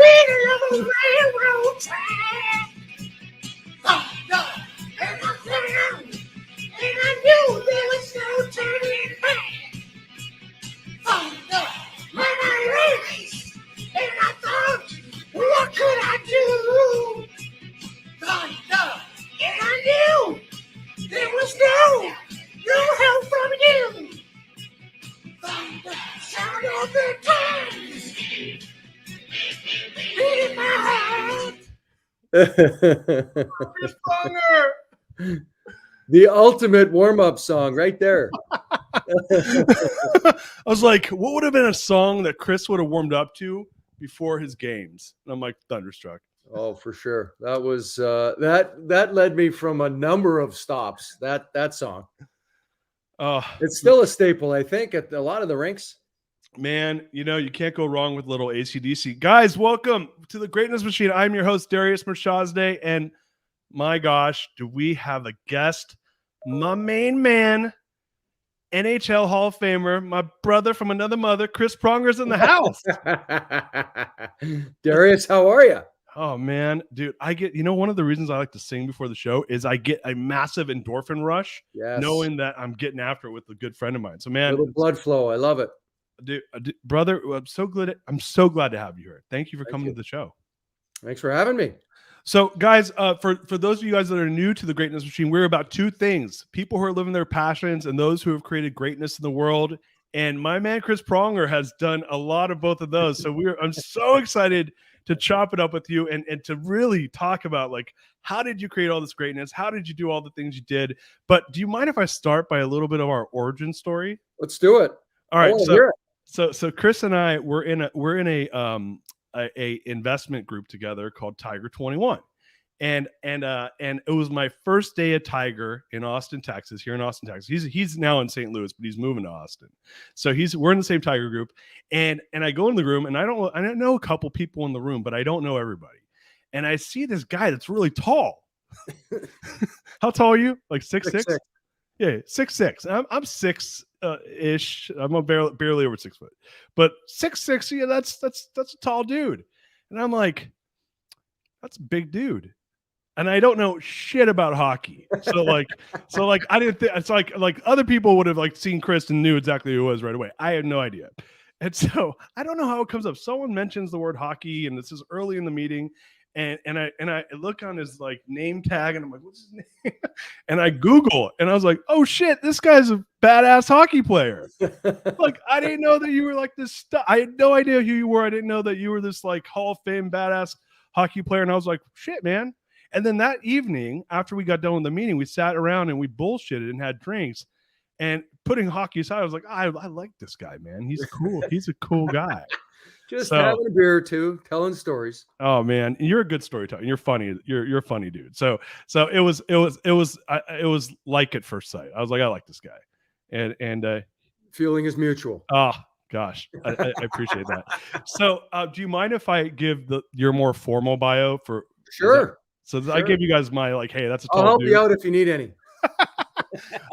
middle of a railroad track. Thunder, and I frowned, and I knew there was no turning back. Thunder, when I realized, and I thought, what could I do? Thunder, and I knew there was no help from you. Thunder, sound of the drums, beating my heart. Chris Pronger. The ultimate warm-up song right there. I was like, what would have been a song that Chris would have warmed up to before his games? And I'm like, Thunderstruck. Oh, for sure. That was that led me from a number of stops. That song. It's still a staple, I think, at a lot of the rinks. Man, you know, you can't go wrong with little AC/DC. Guys, welcome to the Greatness Machine. I'm your host, Darius Mirshahzadeh, and my gosh, do we have a guest? My main man, NHL Hall of Famer, my brother from another mother, Chris Pronger's in the house. Darius, how are you? Oh, man, dude, one of the reasons I like to sing before the show is I get a massive endorphin rush, knowing that I'm getting after it with a good friend of mine. So, man, little blood flow. I love it. Dude, brother, I'm so glad to have you here. Thank you for coming to the show. Thanks for having me. So, guys, for those of you guys that are new to the Greatness Machine, we're about two things: people who are living their passions and those who have created greatness in the world. And my man Chris Pronger has done a lot of both of those. So I'm so excited to chop it up with you and to really talk about, like, how did you create all this greatness? How did you do all the things you did? But do you mind if I start by a little bit of our origin story? Let's do it. All right. So Chris and I we're in a investment group together called Tiger 21. And it was my first day at Tiger in Austin, Texas, here in Austin, Texas. He's now in St. Louis, but he's moving to Austin. So we're in the same Tiger group. And I go in the room, and I don't know a couple people in the room, but I don't know everybody. And I see this guy that's really tall. How tall are you? Like 6'6"? Yeah, 6'6". I'm 6 ish. I'm barely over 6 foot. But 6'6", yeah, that's a tall dude. And I'm like, that's a big dude. And I don't know shit about hockey. So I didn't think it's like other people would have like seen Chris and knew exactly who it was right away. I had no idea. And so I don't know how it comes up. Someone mentions the word hockey, and this is early in the meeting. And I look on his like name tag, and I'm like, what's his name? And I Google, and I was like, oh shit, this guy's a badass hockey player. Like, I didn't know that you were like this stuff. I had no idea who you were. I didn't know that you were this like Hall of Fame badass hockey player. And I was like, shit, man. And then that evening, after we got done with the meeting, we sat around and we bullshitted and had drinks. And putting hockey aside, I was like, I like this guy, man. He's cool. He's a cool guy. Just having a beer or two, telling stories. Oh man, you're a good storyteller. You're funny. You're a funny dude. So it was like at first sight. I was like, I like this guy, and feeling is mutual. Oh gosh, I appreciate that. So do you mind if I give your more formal bio for? Sure. Sure. I gave you guys my like, hey, that's a tall I'll help dude. you out if you need any.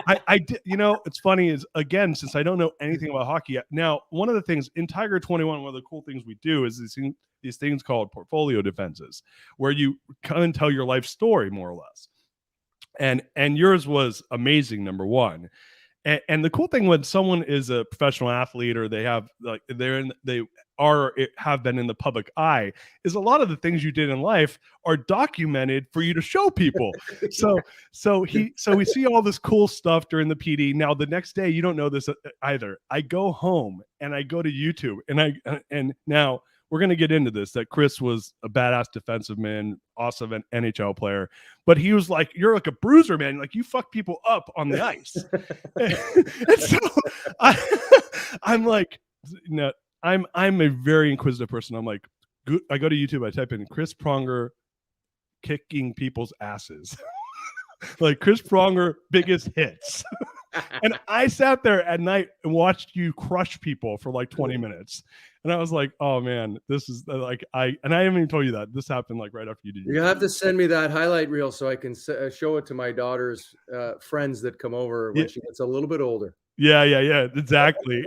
I did, it's funny is, again, since I don't know anything about hockey now, one of the things in Tiger 21, one of the cool things we do is these things called portfolio defenses, where you come and tell your life story more or less. And yours was amazing, number one. And the cool thing when someone is a professional athlete, or they have like have been in the public eye, is a lot of the things you did in life are documented for you to show people. So we see all this cool stuff during the PD. Now the next day, you don't know this either. I go home and I go to YouTube, and now we're going to get into this, that Chris was a badass defensive man, awesome NHL player, but he was like, you're like a bruiser, man. Like, you fuck people up on the ice. And so I'm like, I'm a very inquisitive person. I'm like, I go to YouTube, I type in Chris Pronger kicking people's asses. Like Chris Pronger biggest hits. And I sat there at night and watched you crush people for like 20 minutes. And I was like, oh man, this is like, and I haven't even told you that this happened like right after you did. You have to send me that highlight reel so I can show it to my daughter's friends that come over when she gets a little bit older. Yeah, exactly.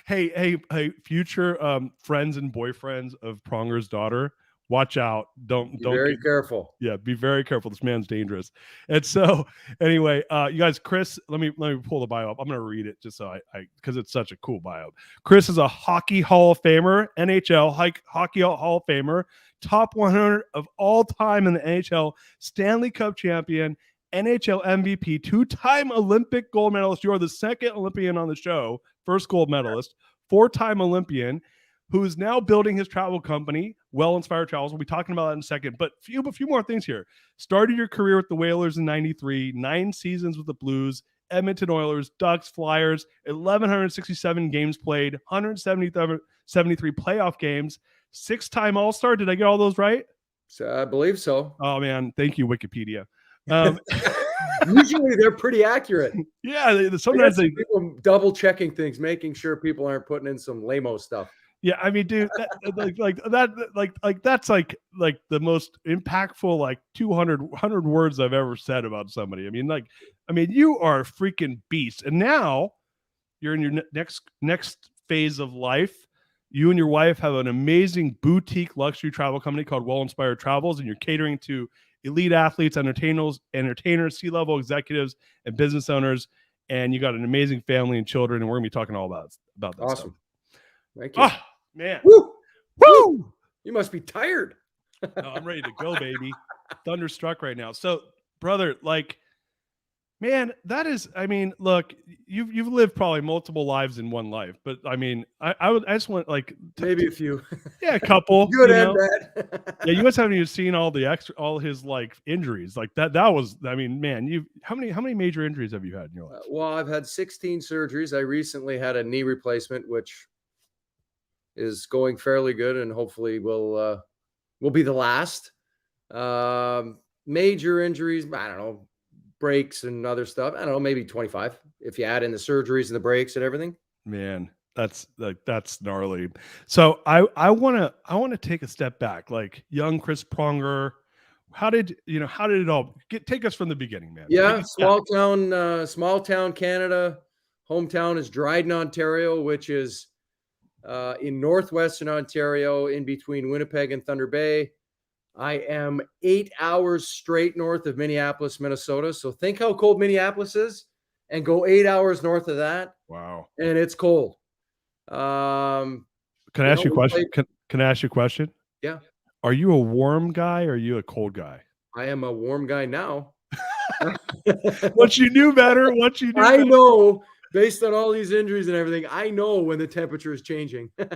Hey, future friends and boyfriends of Pronger's daughter, watch out. Don't Very careful. Yeah, be very careful. This man's dangerous. And so anyway, you guys, Chris, let me pull the bio up. I'm gonna read it just so I because it's such a cool bio. Chris is a hockey Hall of Famer, NHL hockey Hall of Famer, top 100 of all time in the NHL, Stanley Cup champion, NHL MVP, two-time Olympic gold medalist. You are the second Olympian on the show, first gold medalist, four-time Olympian, who is now building his travel company, Well Inspired Travels. We'll be talking about that in a second. But a few more things here. Started your career with the Whalers in '93, 9 seasons with the Blues, Edmonton Oilers, Ducks, Flyers, 1,167 games played, 173 playoff games, 6-time All-Star. Did I get all those right? So I believe so. Oh, man. Thank you, Wikipedia. Usually they're pretty accurate. Yeah, sometimes people double checking things, making sure people aren't putting in some lame-o stuff. Yeah, I mean, dude, that's like the most impactful 100 words I've ever said about somebody. I mean, you are a freaking beast, and now you're in your next phase of life. You and your wife have an amazing boutique luxury travel company called Well Inspired Travels, and you're catering to elite athletes, entertainers, C-level executives, and business owners. And you got an amazing family and children, and we're gonna be talking all about that. Awesome. Stuff. Thank you. Oh, man. Woo! Woo! You must be tired. No, I'm ready to go, baby. Thunderstruck right now. So, brother, man, that is, I mean, look, you've lived probably multiple lives in one life, but I mean, I just want maybe a few. Yeah, a couple. Good and bad. Yeah, you guys haven't even seen all his injuries. That was, I mean, man, how many major injuries have you had in your life? Well, I've had 16 surgeries. I recently had a knee replacement, which is going fairly good, and hopefully will be the last. Major injuries, I don't know, breaks and other stuff. I don't know, maybe 25 if you add in the surgeries and the breaks and everything. Man, that's gnarly. So I want to take a step back. Young Chris Pronger, how did it all take us from the beginning, man? Yeah, small town Canada. Hometown is Dryden, Ontario, which is in northwestern Ontario, in between Winnipeg and Thunder Bay. I am 8 hours straight north of Minneapolis, Minnesota. So think how cold Minneapolis is, and go 8 hours north of that. Wow. And it's cold. Can I ask you a question? Can I ask you a question? Yeah. Are you a warm guy or are you a cold guy? I am a warm guy now. Once you knew better, I know. Based on all these injuries and everything, I know when the temperature is changing. Well,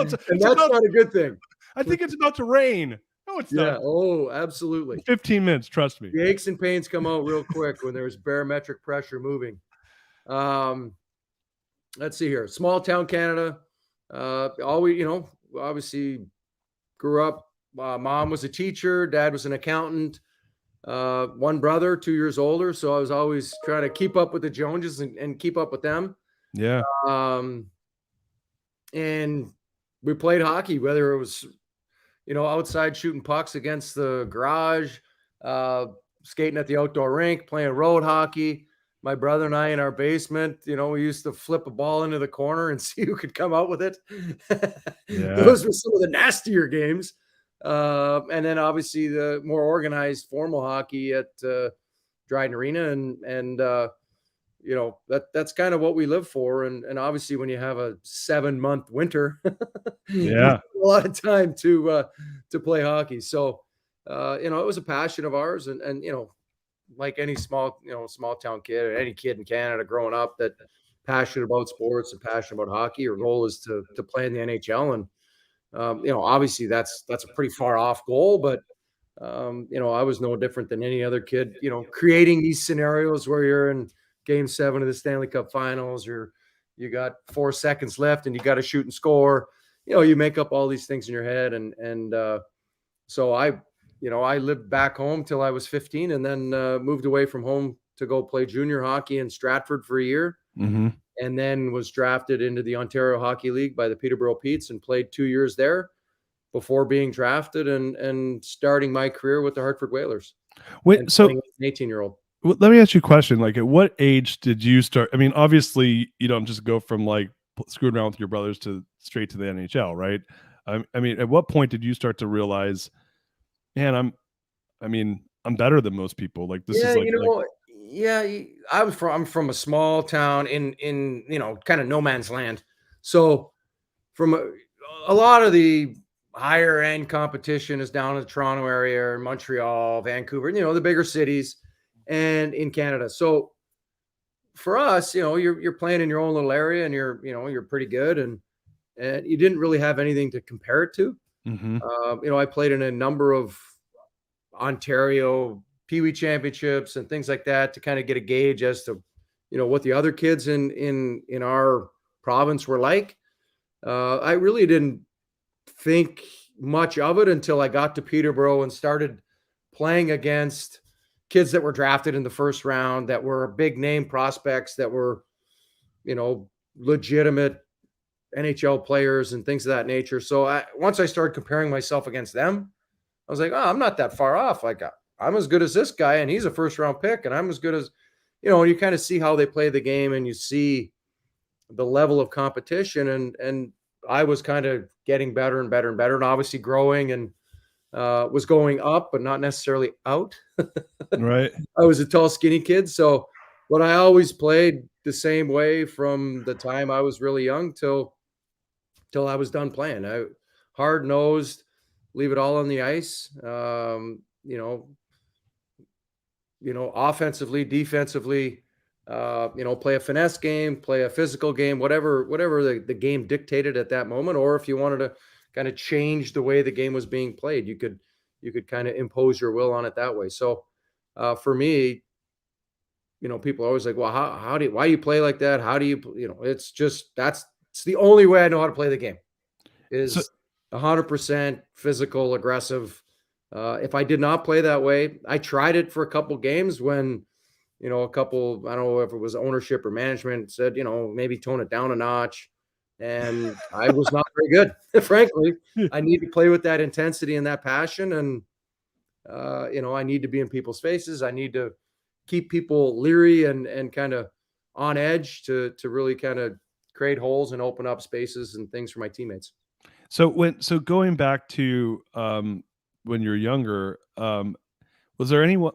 and that's not a good thing. I think it's about to rain. No, it's not. Yeah. Oh, absolutely. 15 minutes, trust me. The aches and pains come out real quick when there's barometric pressure moving. Let's see here. Small town Canada. Always, obviously grew up. Mom was a teacher. Dad was an accountant. One brother, 2 years older. So I was always trying to keep up with the Joneses and keep up with them. Yeah. And we played hockey, whether it was, outside shooting pucks against the garage, skating at the outdoor rink, playing road hockey. My brother and I in our basement, we used to flip a ball into the corner and see who could come out with it. Yeah. Those were some of the nastier games. And then obviously the more organized formal hockey at Dryden Arena. And that's kind of what we live for. And obviously when you have a 7-month winter, yeah, a lot of time to play hockey. So, it was a passion of ours and like any small town kid or any kid in Canada growing up that passionate about sports and passionate about hockey, your goal is to play in the NHL. And, obviously that's a pretty far off goal, but, I was no different than any other kid, creating these scenarios where you're in Game 7 of the Stanley Cup Finals, or you got 4 seconds left and you got to shoot and score. You make up all these things in your head. And so I lived back home till I was 15 and then moved away from home to go play junior hockey in Stratford for a year. Mm-hmm. And then was drafted into the Ontario Hockey League by the Peterborough Petes and played 2 years there before being drafted and starting my career with the Hartford Whalers. Wait, so an 18-year-old. Let me ask you a question. At what age did you start? I mean, obviously you don't just go from screwed around with your brothers to straight to the NHL, right? I mean, at what point did you start to realize, man, I'm better than most people? Like this is I'm from a small town in kind of no man's land. So from a lot of the higher end competition is down in the Toronto area, Montreal, Vancouver, the bigger cities, and in Canada. So for us, you're playing in your own little area, and you're pretty good, and you didn't really have anything to compare it to. I played in a number of Ontario Pee Wee championships and things like that to kind of get a gauge as to what the other kids in our province were like. I really didn't think much of it until I got to Peterborough and started playing against kids that were drafted in the first round, that were big name prospects, that were legitimate NHL players and things of that nature. So once I started comparing myself against them, I was like, oh, I'm not that far off. Like I'm as good as this guy, and he's a first round pick, and I'm as good as, and you kind of see how they play the game, and you see the level of competition, and I was kind of getting better and better and better, and obviously growing, and was going up, but not necessarily out. Right. I was a tall, skinny kid. So, but I always played the same way from the time I was really young till I was done playing. I hard nosed, leave it all on the ice. Offensively, defensively, play a finesse game, play a physical game, whatever the game dictated at that moment. Or if you wanted to kind of change the way the game was being played, you could kind of impose your will on it that way. So for me, people are always like, well, why do you play like that? How do you, it's the only way I know how to play the game is 100% physical, aggressive. If I did not play that way, I tried it for a couple games when, a couple, I don't know if it was ownership or management said, maybe tone it down a notch. And I was not very good, frankly. I need to play with that intensity and that passion. And, I need to be in people's faces. I need to keep people leery and kind of on edge to really kind of create holes and open up spaces and things for my teammates. So going back to when you're younger, was there anyone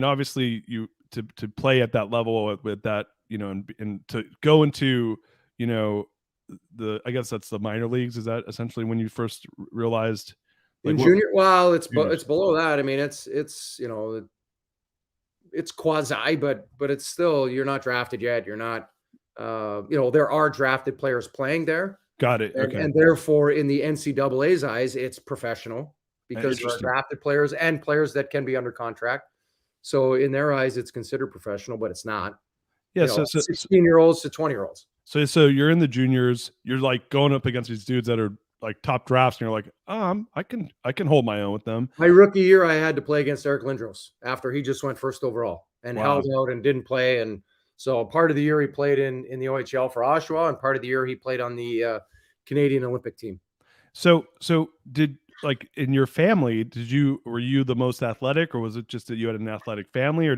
obviously you to play at that level with that, and to go into, I guess that's the minor leagues. Is that essentially when you first realized? In junior? Well, it's below that. I mean, it's quasi, but it's still, you're not drafted yet. You're not, there are drafted players playing there. Got it. Okay. And therefore, in the NCAA's eyes, it's professional because there are drafted players and players that can be under contract. So in their eyes, it's considered professional, but it's not. Yeah. So 16-year-olds to 20-year-olds. So you're in the juniors. You're like going up against these dudes that are like top drafts, and you're like, I can hold my own with them. My rookie year, I had to play against Eric Lindros after he just went first overall and held out and didn't play. And so part of the year he played in the OHL for Oshawa, and part of the year he played on the Canadian Olympic team. So did, like, in your family, were you the most athletic, or was it just that you had an athletic family, or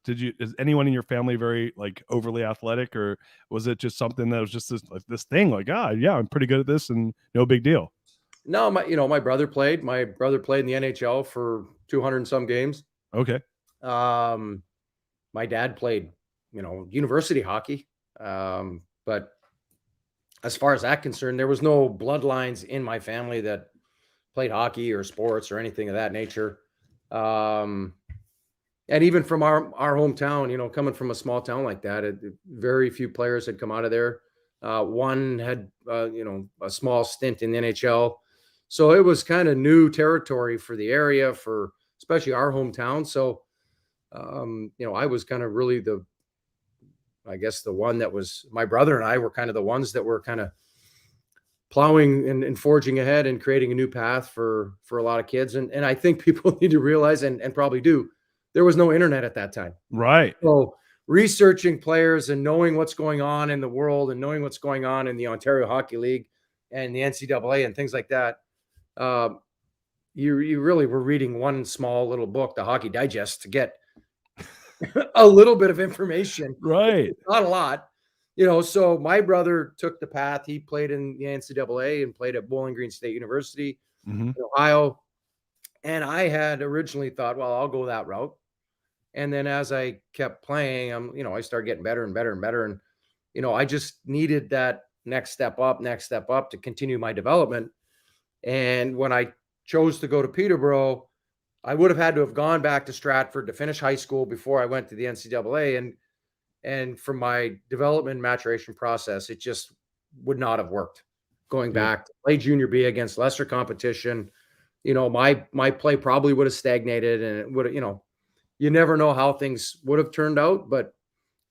is anyone in your family very like overly athletic, or was it just something that was just this thing like, I'm pretty good at this and no big deal? No, my brother played. My brother played in the NHL for 200 and some games. Okay. My dad played, university hockey. But as far as that concerned, there was no bloodlines in my family that played hockey or sports or anything of that nature. And even from our hometown, coming from a small town like that, very few players had come out of there. One had, a small stint in the NHL. So it was kind of new territory for the area, for especially our hometown. So, I was kind of really the one that was, my brother and I were kind of the ones that were kind of plowing and forging ahead and creating a new path for a lot of kids. And I think people need to realize, and probably do, there was no internet at that time. Right. So researching players and knowing what's going on in the world and knowing what's going on in the Ontario Hockey League and the NCAA and things like that. You really were reading one small little book, the Hockey Digest, to get a little bit of information. Right. Not a lot. So my brother took the path. He played in the NCAA and played at Bowling Green State University in Ohio. And I had originally thought, well, I'll go that route. And then as I kept playing, I started getting better and better and better. And, I just needed that next step up to continue my development. And when I chose to go to Peterborough, I would have had to have gone back to Stratford to finish high school before I went to the NCAA. And from my development maturation process, it just would not have worked. Going back to play junior B against lesser competition, my play probably would have stagnated, and it would have, you never know how things would have turned out. But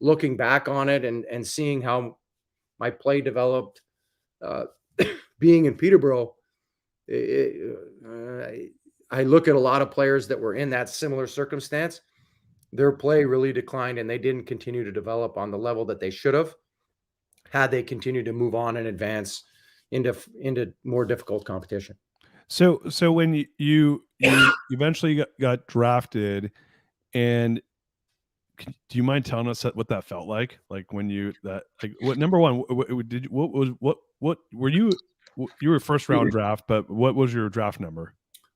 looking back on it and seeing how my play developed, being in Peterborough, I look at a lot of players that were in that similar circumstance. Their play really declined, and they didn't continue to develop on the level that they should have had they continued to move on and advance into more difficult competition. So when you eventually got drafted, and do you mind telling us what that felt like? Like when what number one, what were you were first round draft, but what was your draft number?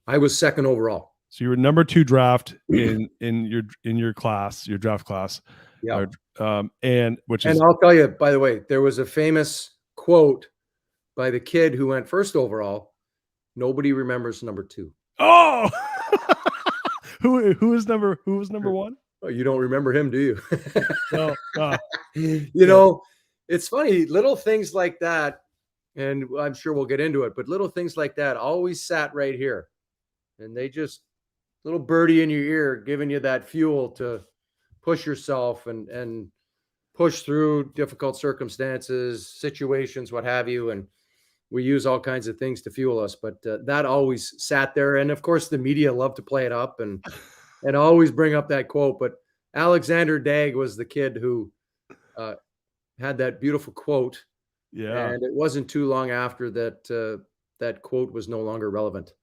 I was second overall. So you were number 2 draft in your class, your draft class. Yeah. And I'll tell you, by the way, there was a famous quote by the kid who went first overall. Nobody remembers number 2. Oh, who was number 1? Oh, you don't remember him, do you? No. It's funny, little things like that, and I'm sure we'll get into it, but little things like that always sat right here. And they just, little birdie in your ear, giving you that fuel to push yourself and push through difficult circumstances, situations, what have you. And we use all kinds of things to fuel us, but that always sat there. And of course, the media love to play it up and always bring up that quote. But Alexander Daigle was the kid who had that beautiful quote. Yeah. And it wasn't too long after that that quote was no longer relevant.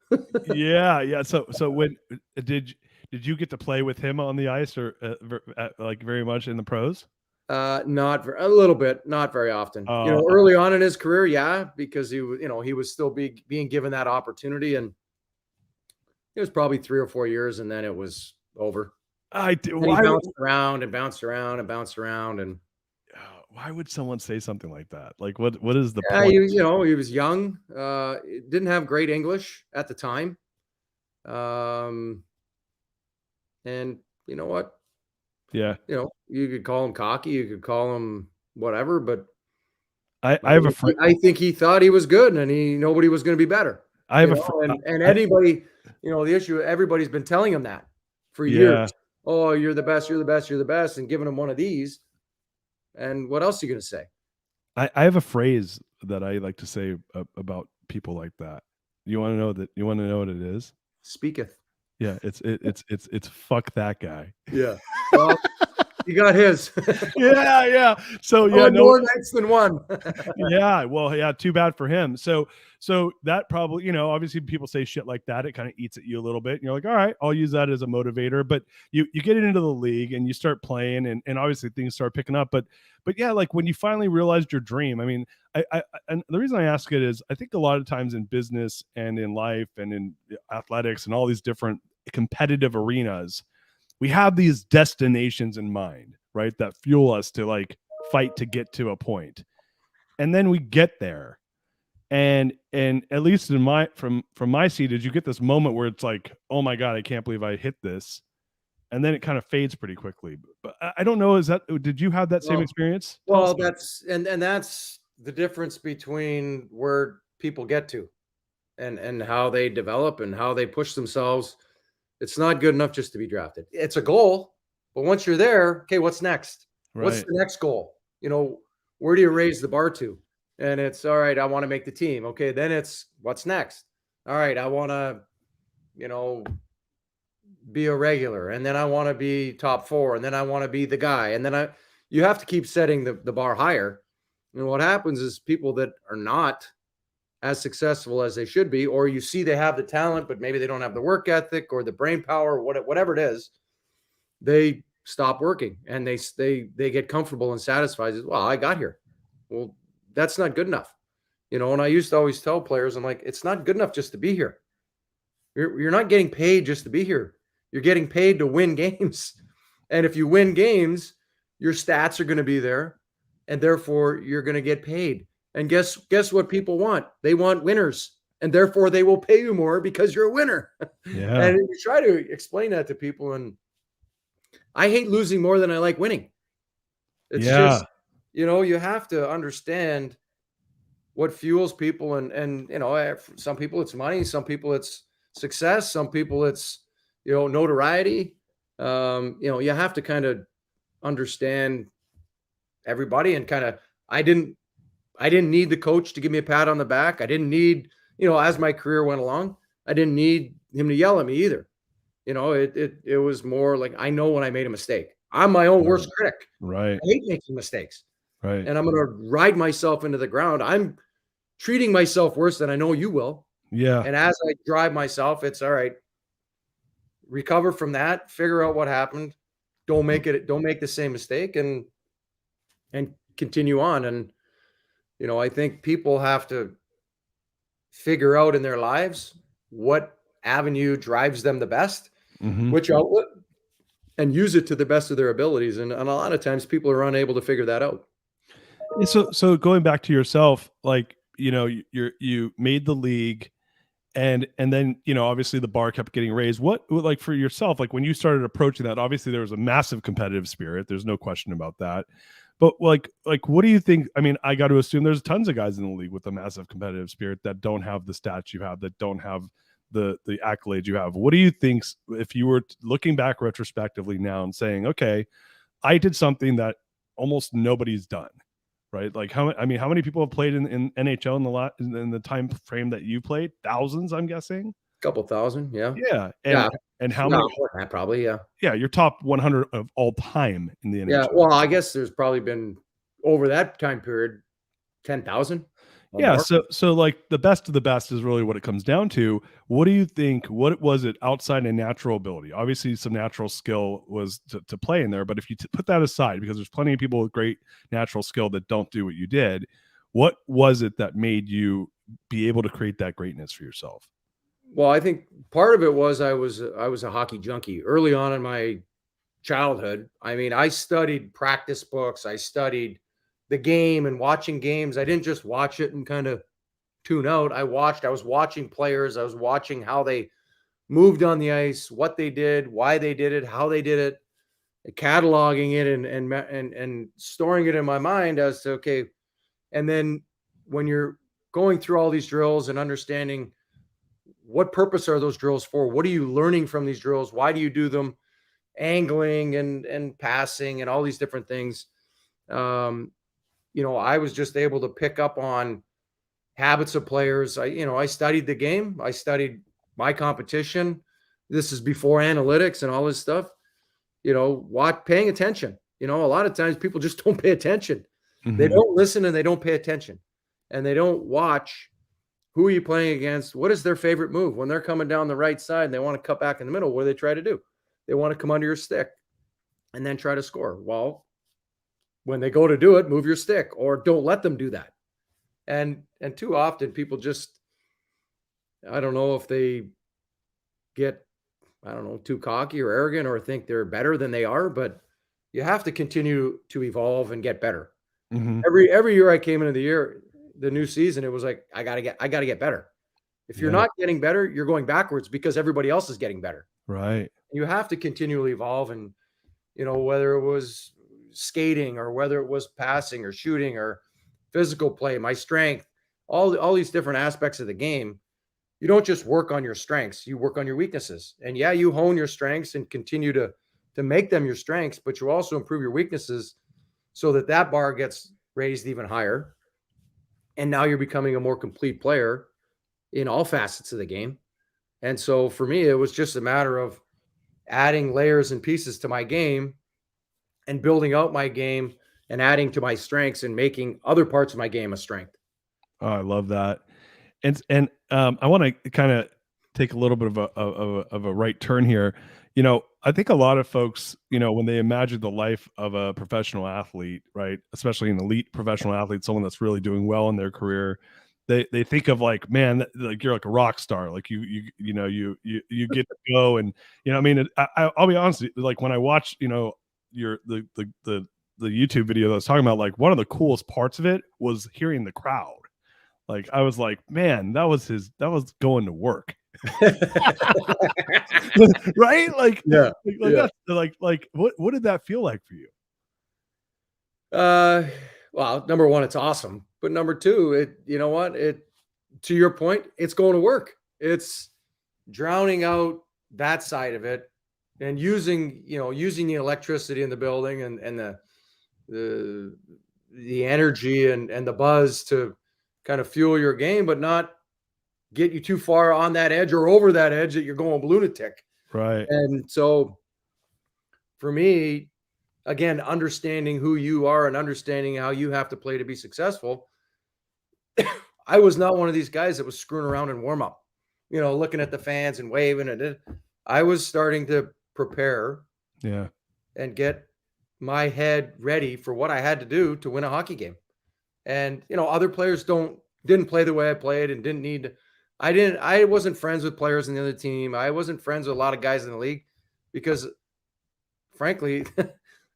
Yeah. So when did you get to play with him on the ice, or like very much in the pros? A little bit, not very often. Early on in his career, yeah, because he was still being given that opportunity, and it was probably 3 or 4 years, and then it was over. He bounced around and why would someone say something like that? Like, what is the point? He was young, didn't have great English at the time. And you know what? Yeah. You could call him cocky, you could call him whatever, but I have a friend. I think he thought he was good, and nobody was going to be better. I have a friend, and anybody, the issue, everybody's been telling him that for years. Oh, you're the best, you're the best, you're the best, and giving him one of these. And what else are you going to say? I have a phrase that I like to say about people like that. You want to know that? You want to know what it is? Speaketh. Yeah, it's fuck that guy. Yeah. Well, he got his. Yeah. So more nights than one. Yeah. Well, yeah. Too bad for him. So that probably, obviously people say shit like that. It kind of eats at you a little bit. And you're like, all right, I'll use that as a motivator. But you get into the league and you start playing, and obviously things start picking up. But yeah, like when you finally realized your dream. I mean, and the reason I ask it is I think a lot of times in business and in life and in athletics and all these different competitive arenas, we have these destinations in mind, right? That fuel us to like fight to get to a point. And then we get there. And at least from my seat, did you get this moment where it's like, oh my God, I can't believe I hit this. And then it kind of fades pretty quickly. But I don't know, did you have that same experience? Well, that's the difference between where people get to and how they develop and how they push themselves. It's not good enough just to be drafted. It's a goal, but once you're there, okay, what's next? Right. What's the next goal? Where do you raise the bar to? And it's all right, I want to make the team. Okay, then it's what's next? All right, I want to, be a regular, and then I want to be top 4, and then I want to be the guy. And then you have to keep setting the bar higher. And what happens is people that are not as successful as they should be, or you see they have the talent, but maybe they don't have the work ethic or the brain power, or whatever it is, they stop working and they get comfortable and satisfied. Well, I got here. Well, that's not good enough. And I used to always tell players, I'm like, it's not good enough just to be here. You're not getting paid just to be here. You're getting paid to win games. And if you win games, your stats are going to be there, and therefore you're going to get paid. And guess what people want? They want winners, and therefore they will pay you more because you're a winner. Yeah. And you try to explain that to people, and I hate losing more than I like winning. It's just, you have to understand what fuels people, and some people it's money, some people it's success, some people it's notoriety. You have to kind of understand everybody, and kind of I didn't need the coach to give me a pat on the back. I didn't need, as my career went along, I didn't need him to yell at me either. It was more like, I know when I made a mistake. I'm my own worst critic. Right. I hate making mistakes. Right. And I'm going to ride myself into the ground. I'm treating myself worse than I know you will. Yeah. And as I drive myself, it's all right. Recover from that, figure out what happened. Don't make the same mistake, and continue on. And, I think people have to figure out in their lives what avenue drives them the best, which outlet, and use it to the best of their abilities. And a lot of times people are unable to figure that out. So going back to yourself, like, you made the league, and then, obviously the bar kept getting raised. What, like, for yourself, like when you started approaching that, obviously there was a massive competitive spirit. There's no question about that. But like, what do you think? I mean, I got to assume there's tons of guys in the league with a massive competitive spirit that don't have the stats you have, that don't have the accolades you have. What do you think, if you were looking back retrospectively now and saying, okay, I did something that almost nobody's done, right? Like, how many people have played in NHL in the time frame that you played? Thousands, I'm guessing. Couple thousand, yeah. Yeah. And how many? More than that, probably, yeah. Yeah, you're top 100 of all time in the NHL. Yeah, well, I guess there's probably been, over that time period, 10,000. Yeah, so like the best of the best is really what it comes down to. What do you think? What was it outside of natural ability? Obviously, some natural skill was to play in there, but if you put that aside, because there's plenty of people with great natural skill that don't do what you did, what was it that made you be able to create that greatness for yourself? Well, I think part of it was I was a hockey junkie early on in my childhood. I mean, I studied practice books. I studied the game and watching games. I didn't just watch it and kind of tune out. I was watching players. I was watching how they moved on the ice, what they did, why they did it, how they did it, cataloging it and storing it in my mind as to, okay. And then when you're going through all these drills and understanding what purpose are those drills for? What are you learning from these drills? Why do you do them? Angling and passing and all these different things. I was just able to pick up on habits of players. I studied the game. I studied my competition. This is before analytics and all this stuff. Paying attention. A lot of times people just don't pay attention. Mm-hmm. They don't listen and they don't pay attention. And they don't watch. Who are you playing against? What is their favorite move? When they're coming down the right side and they want to cut back in the middle, what do they try to do? They want to come under your stick and then try to score. Well, when they go to do it, move your stick, or don't let them do that. And too often people just, I don't know if they get, too cocky or arrogant or think they're better than they are, but you have to continue to evolve and get better. Mm-hmm. Every year I came into the new season, it was like, I gotta get better. If you're not getting better, you're going backwards because everybody else is getting better. Right. You have to continually evolve. And, whether it was skating or whether it was passing or shooting or physical play, my strength, all these different aspects of the game, you don't just work on your strengths, you work on your weaknesses. And yeah, you hone your strengths and continue to make them your strengths, but you also improve your weaknesses so that bar gets raised even higher. And now you're becoming a more complete player in all facets of the game. And so for me, it was just a matter of adding layers and pieces to my game and building out my game and adding to my strengths and making other parts of my game a strength. Oh, I love that. And I want to kind of take a little bit of a right turn here. I think a lot of folks, when they imagine the life of a professional athlete, right, especially an elite professional athlete, someone that's really doing well in their career, they think of like, man, like you're like a rock star, like you get to go, and I mean, I'll be honest, like when I watch, your the YouTube video that I was talking about, like one of the coolest parts of it was hearing the crowd. Like I was like, man, that was going to work. Right? Like, Yeah. That's like what did that feel like for you? Well, number one, it's awesome. But number two, you know what? To your point, it's going to work. It's drowning out that side of it and using the electricity in the building and the energy and the buzz to kind of fuel your game, but not get you too far on that edge or over that edge that you're going lunatic. Right. And so for me, again, understanding who you are and understanding how you have to play to be successful. I was not one of these guys that was screwing around in warm up, looking at the fans and waving. And I was starting to prepare and get my head ready for what I had to do to win a hockey game. And, other players didn't play the way I played and didn't need to. I wasn't friends with players in the other team. I wasn't friends with a lot of guys in the league because frankly,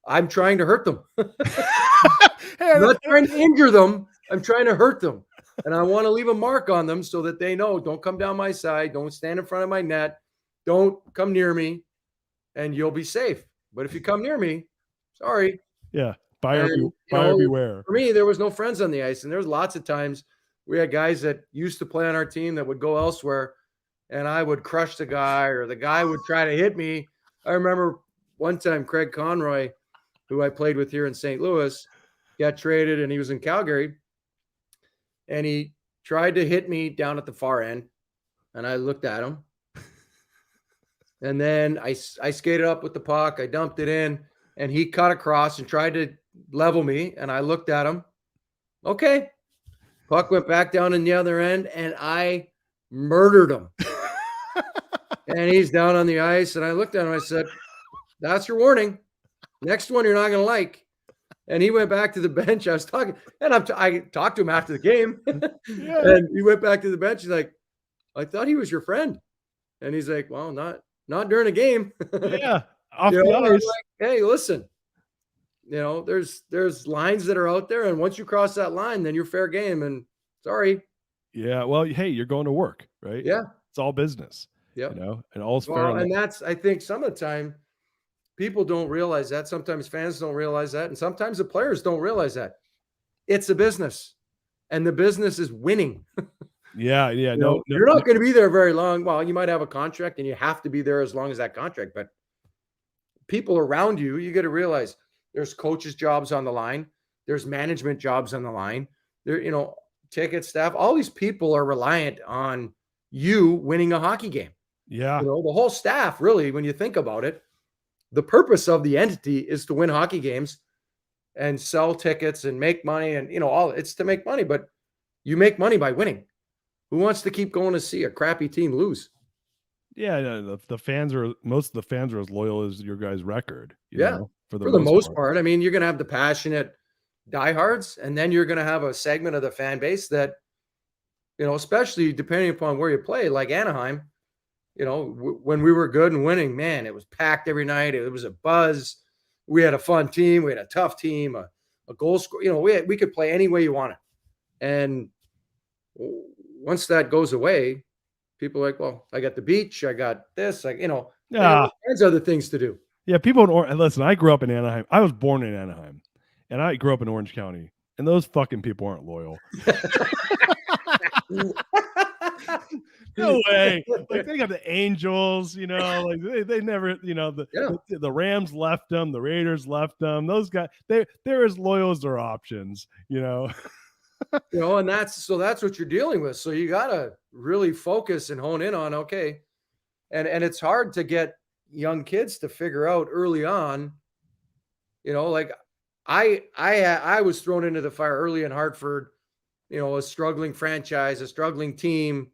I'm trying to hurt them. I'm not trying to injure them. I'm trying to hurt them. And I want to leave a mark on them so that they know, don't come down my side. Don't stand in front of my net. Don't come near me and you'll be safe. But if you come near me, sorry. Yeah. Buyer beware. For me, there was no friends on the ice. And there was lots of times we had guys that used to play on our team that would go elsewhere and I would crush the guy or the guy would try to hit me. I remember one time Craig Conroy, who I played with here in St. Louis, got traded and he was in Calgary and he tried to hit me down at the far end and I looked at him and then I skated up with the puck. I dumped it in and he cut across and tried to level me and I looked at him. Okay. Puck went back down in the other end and I murdered him. And he's down on the ice and I looked at him. I said, that's your warning. Next one you're not going to like. And he went back to the bench. I was talking, and I talked to him after the game. And he went back to the bench. He's like, I thought he was your friend. And he's like, well, not during a game. Yeah. Off the ice. Like, hey, listen, there's lines that are out there. And once you cross that line, then you're fair game. And sorry. Yeah. Well, hey, you're going to work, right? Yeah. It's all business. Yeah. And all's fair. And that's, I think some of the time, people don't realize that. Sometimes fans don't realize that. And sometimes the players don't realize that. It's a business. And the business is winning. Yeah. No, you're not going to be there very long. Well, you might have a contract and you have to be there as long as that contract. But people around you, you got to realize there's coaches' jobs on the line. There's management jobs on the line. There, ticket staff. All these people are reliant on you winning a hockey game. Yeah. The whole staff, really, when you think about it. The purpose of the entity is to win hockey games and sell tickets and make money and, it's to make money, but you make money by winning. Who wants to keep going to see a crappy team lose? Yeah. Most of the fans are as loyal as your guys' record. For the most part. I mean, you're going to have the passionate diehards and then you're going to have a segment of the fan base that, especially depending upon where you play, like Anaheim, when we were good and winning, man, it was packed every night. It was a buzz. We had a fun team. We had a tough team, a goal score. We could play any way you wanted. And once that goes away, people are like, well, I got the beach. I got this, there's other things to do. Yeah. People listen, I grew up in Anaheim. I was born in Anaheim and I grew up in Orange County and those fucking people aren't loyal. No way. Like they got the Angels, like they never, the Rams left them, the Raiders left them. Those guys, they're as loyal as their options, and that's what you're dealing with. So you gotta really focus and hone in on, okay. And it's hard to get young kids to figure out early on, like I was thrown into the fire early in Hartford, a struggling franchise, a struggling team.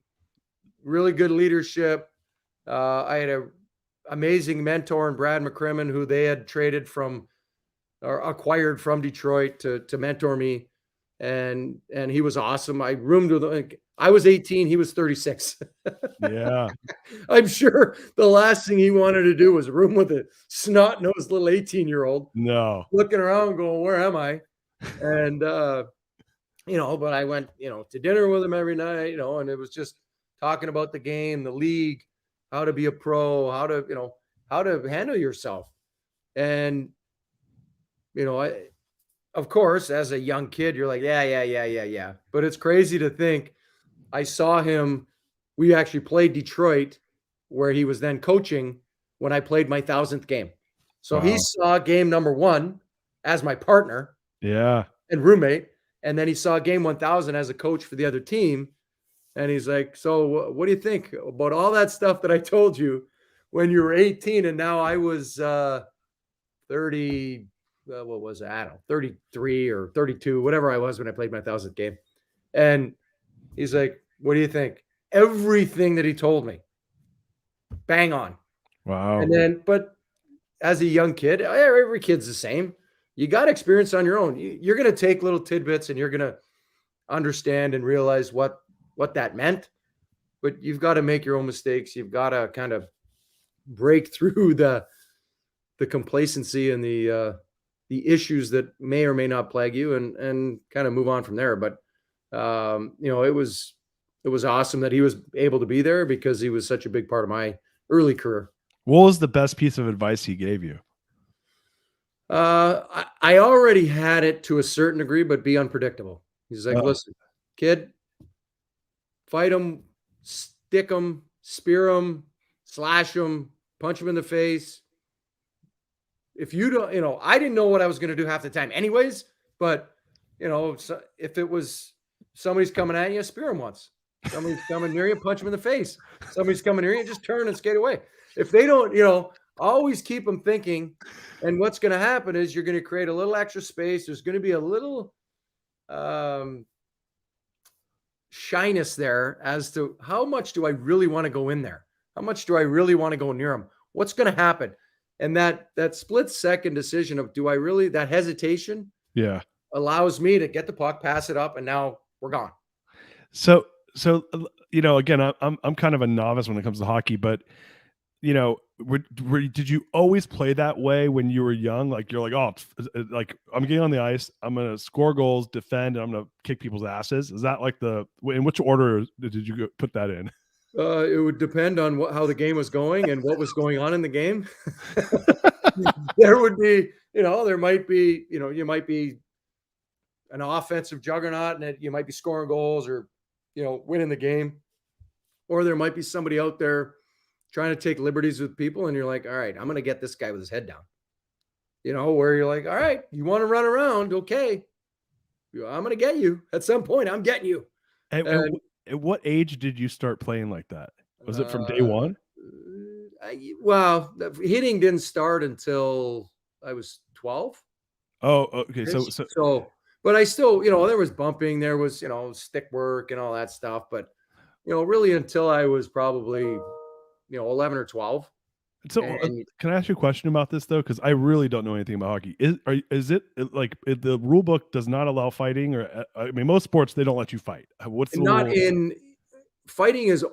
Really good leadership. I had amazing mentor in Brad McCrimmon, who they had traded from or acquired from Detroit to mentor me. And he was awesome. I roomed with him. I was 18. He was 36. Yeah. I'm sure the last thing he wanted to do was room with a snot-nosed little 18-year-old No. looking around going, where am I? And, but I went, to dinner with him every night, and it was just talking about the game, the league, how to be a pro, how to handle yourself. And, of course, as a young kid, you're like, yeah. But it's crazy to think I saw him. We actually played Detroit, where he was then coaching when I played my 1,000th game. So he saw game number 1 as my partner. Yeah. And roommate. And then he saw game 1,000 as a coach for the other team. And he's like, so what do you think about all that stuff that I told you when you were 18? And now I was 30. What was it? I don't know, 33 or 32, whatever I was when I played my 1,000th game. And he's like, what do you think? Everything that he told me, bang on. Wow. And then, but as a young kid, every kid's the same. You got experience on your own. You're going to take little tidbits and you're going to understand and realize what that meant. But you've got to make your own mistakes. You've got to kind of break through the complacency and the issues that may or may not plague you and kind of move on from there. But, it was awesome that he was able to be there because he was such a big part of my early career. What was the best piece of advice he gave you? I already had it to a certain degree, but be unpredictable. He's like, listen, kid, fight him, stick him, spear him, slash him, punch him in the face. If you don't, I didn't know what I was going to do half the time anyways, but, so if it was somebody's coming at you, spear him once. Somebody's coming near you, punch him in the face. Somebody's coming near you, just turn and skate away. If they don't, always keep them thinking. And what's going to happen is you're going to create a little extra space. There's going to be a little shyness there as to how much do I really want to go in there? How much do I really want to go near him? What's going to happen? And that split second decision of do I really, that hesitation allows me to get the puck, pass it up, and now we're gone. So again, I'm kind of a novice when it comes to hockey, but did you always play that way when you were young? Like you're like, oh, like I'm getting on the ice, I'm gonna score goals, defend, and I'm gonna kick people's asses. Is that like in which order did you put that in? It would depend on how the game was going and what was going on in the game. There would be, there might be, you might be an offensive juggernaut and you might be scoring goals or, winning the game, or there might be somebody out there trying to take liberties with people. And you're like, all right, I'm going to get this guy with his head down, where you're like, all right, you want to run around. Okay. I'm going to get you at some point. I'm getting you. At what age did you start playing like that? Was it from day one? Well, hitting didn't start until I was 12. Oh, okay. So, but I still, there was bumping, there was, stick work and all that stuff. But, really until I was probably, 11 or 12. So can I ask you a question about this though? Because I really don't know anything about hockey. Is it like the rule book does not allow fighting, or I mean, most sports they don't let you fight. What's the not rule? In fighting is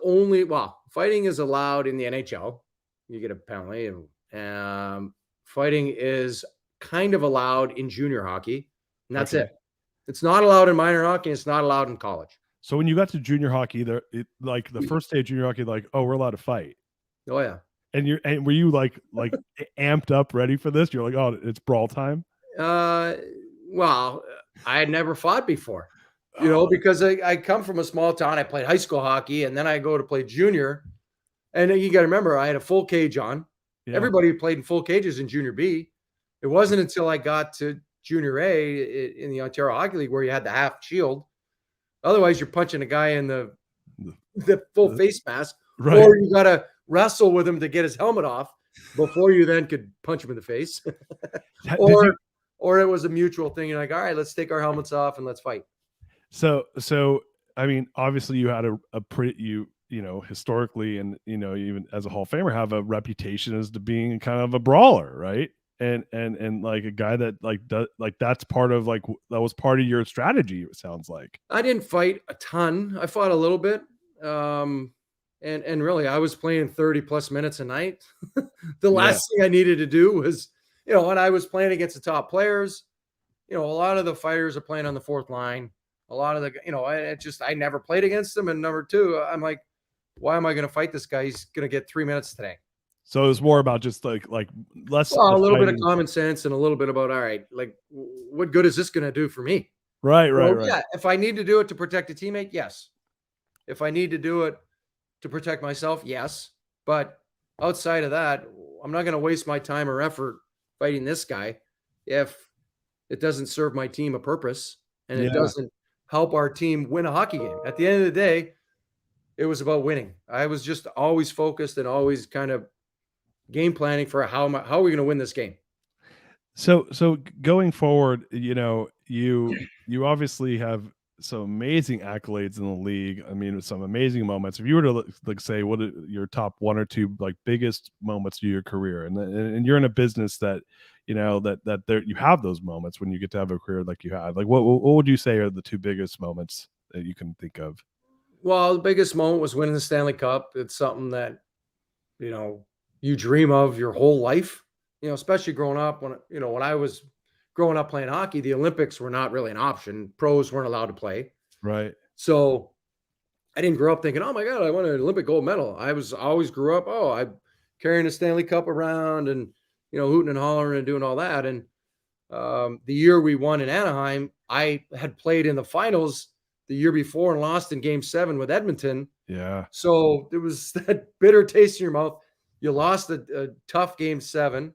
fighting is allowed in the NHL. You get a penalty, and fighting is kind of allowed in junior hockey, and that's it. It's not allowed in minor hockey. It's not allowed in college. So when you got to junior hockey, like the first day of junior hockey, like, oh, we're allowed to fight. Oh yeah. And were you like amped up, ready for this? You're like, oh, it's brawl time. Well, I had never fought before, because I come from a small town. I played high school hockey, and then I go to play junior. And you got to remember, I had a full cage on. Yeah. Everybody played in full cages in junior B. It wasn't until I got to junior A in the Ontario Hockey League where you had the half shield. Otherwise, you're punching a guy in the full face mask, right. Or you got to wrestle with him to get his helmet off before you then could punch him in the face. or it was a mutual thing. You're like, all right, let's take our helmets off and let's fight. So I mean, obviously you had a pretty, historically, and, even as a Hall of Famer, have a reputation as to being kind of a brawler, right? And like a guy that that's part of that was part of your strategy, it sounds like. I didn't fight a ton. I fought a little bit. And really, I was playing 30 plus minutes a night. The last thing I needed to do was, when I was playing against the top players, a lot of the fighters are playing on the fourth line. A lot of I never played against them. And number two, I'm like, why am I going to fight this guy? He's going to get 3 minutes today. So it was more about just like less. Well, a little bit of common sense and a little bit about, all right, like, what good is this going to do for me? Right. Yeah. If I need to do it to protect a teammate, yes. If I need to do it to protect myself, yes. But outside of that, I'm not going to waste my time or effort fighting this guy if it doesn't serve my team a purpose and it doesn't help our team win a hockey game. At the end of the day, it was about winning. I was just always focused and always kind of game planning for how are we going to win this game. So going forward, you obviously have some amazing accolades in the league. I mean, some amazing moments. If you were to say what are your top one or two biggest moments of your career, and you're in a business that that there you have those moments when you get to have a career like you had. Like what would you say are the two biggest moments that you can think of? Well, the biggest moment was winning the Stanley Cup. It's something that you dream of your whole life. Especially growing up when I was growing up playing hockey, the Olympics were not really an option. Pros weren't allowed to play. Right. So I didn't grow up thinking, oh my God, I won an Olympic gold medal. I always grew up, I'm carrying a Stanley Cup around and, hooting and hollering and doing all that. And the year we won in Anaheim, I had played in the finals the year before and lost in Game 7 with Edmonton. Yeah. So there was that bitter taste in your mouth. You lost a tough Game 7.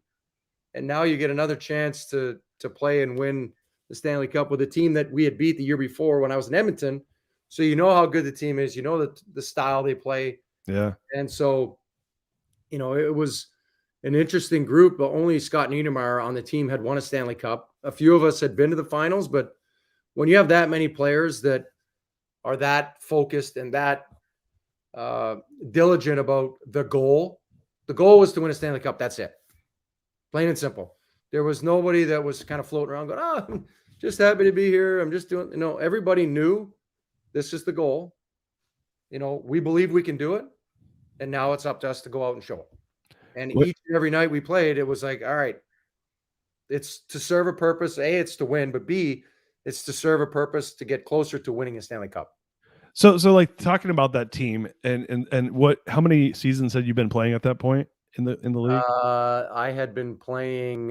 And now you get another chance to play and win the Stanley Cup with a team that we had beat the year before when I was in Edmonton. So you know how good the team is. You know the style they play. Yeah. And so, it was an interesting group, but only Scott Niedermayer on the team had won a Stanley Cup. A few of us had been to the finals, but when you have that many players that are that focused and that diligent about the goal was to win a Stanley Cup. That's it. Plain and simple. There was nobody that was kind of floating around going, I'm just happy to be here. I'm just doing, everybody knew this is the goal. We believe we can do it. And now it's up to us to go out and show it. And each and every night we played, it was like, all right, it's to serve a purpose. A, it's to win, but B, it's to serve a purpose to get closer to winning a Stanley Cup. So talking about that team and how many seasons had you been playing at that point in the league? I had been playing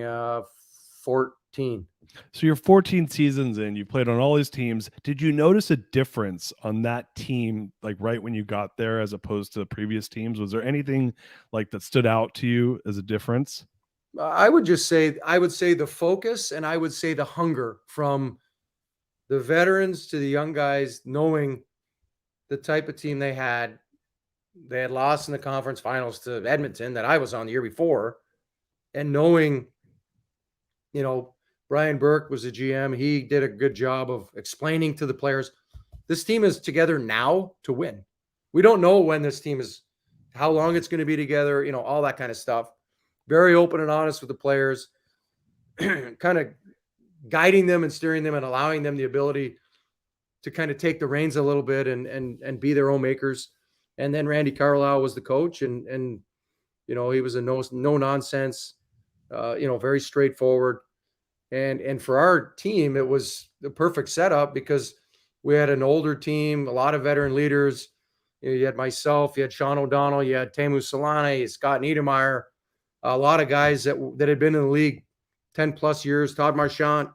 14. So you're 14 seasons in, you played on all these teams. Did you notice a difference on that team, right when you got there as opposed to the previous teams? Was there anything that stood out to you as a difference? I would say the focus, and I would say the hunger from the veterans to the young guys, knowing the type of team they had. They had lost in the conference finals to Edmonton that I was on the year before. And knowing, Brian Burke was the GM. He did a good job of explaining to the players, this team is together now to win. We don't know when this team is, how long it's going to be together, all that kind of stuff. Very open and honest with the players, kind of guiding them and steering them and allowing them the ability to kind of take the reins a little bit and be their own makers. And then Randy Carlisle was the coach, and he was a no nonsense, very straightforward. And for our team, it was the perfect setup because we had an older team, a lot of veteran leaders. You had myself, you had Sean O'Donnell, you had Teemu Selanne, Scott Niedermayer, a lot of guys that had been in the league 10 plus years, Todd Marchant,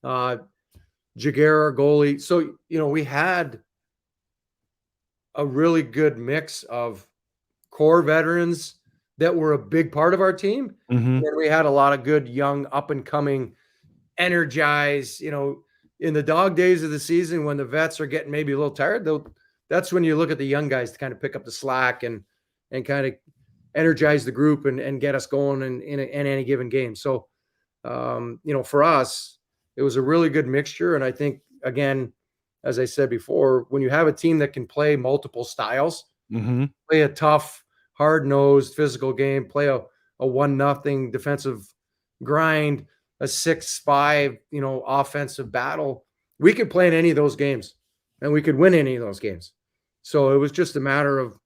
Jaguar, goalie. So, we had a really good mix of core veterans that were a big part of our team. Mm-hmm. And we had a lot of good, young, up and coming, energized, in the dog days of the season when the vets are getting maybe a little tired, that's when you look at the young guys to kind of pick up the slack and kind of energize the group and get us going in any given game. So, for us, it was a really good mixture. And I think, again, as I said before, when you have a team that can play multiple styles, Mm-hmm. play a tough, hard-nosed physical game, play a 1-0 defensive grind, a 6-5, offensive battle. We could play in any of those games, and we could win any of those games. So it was just a matter of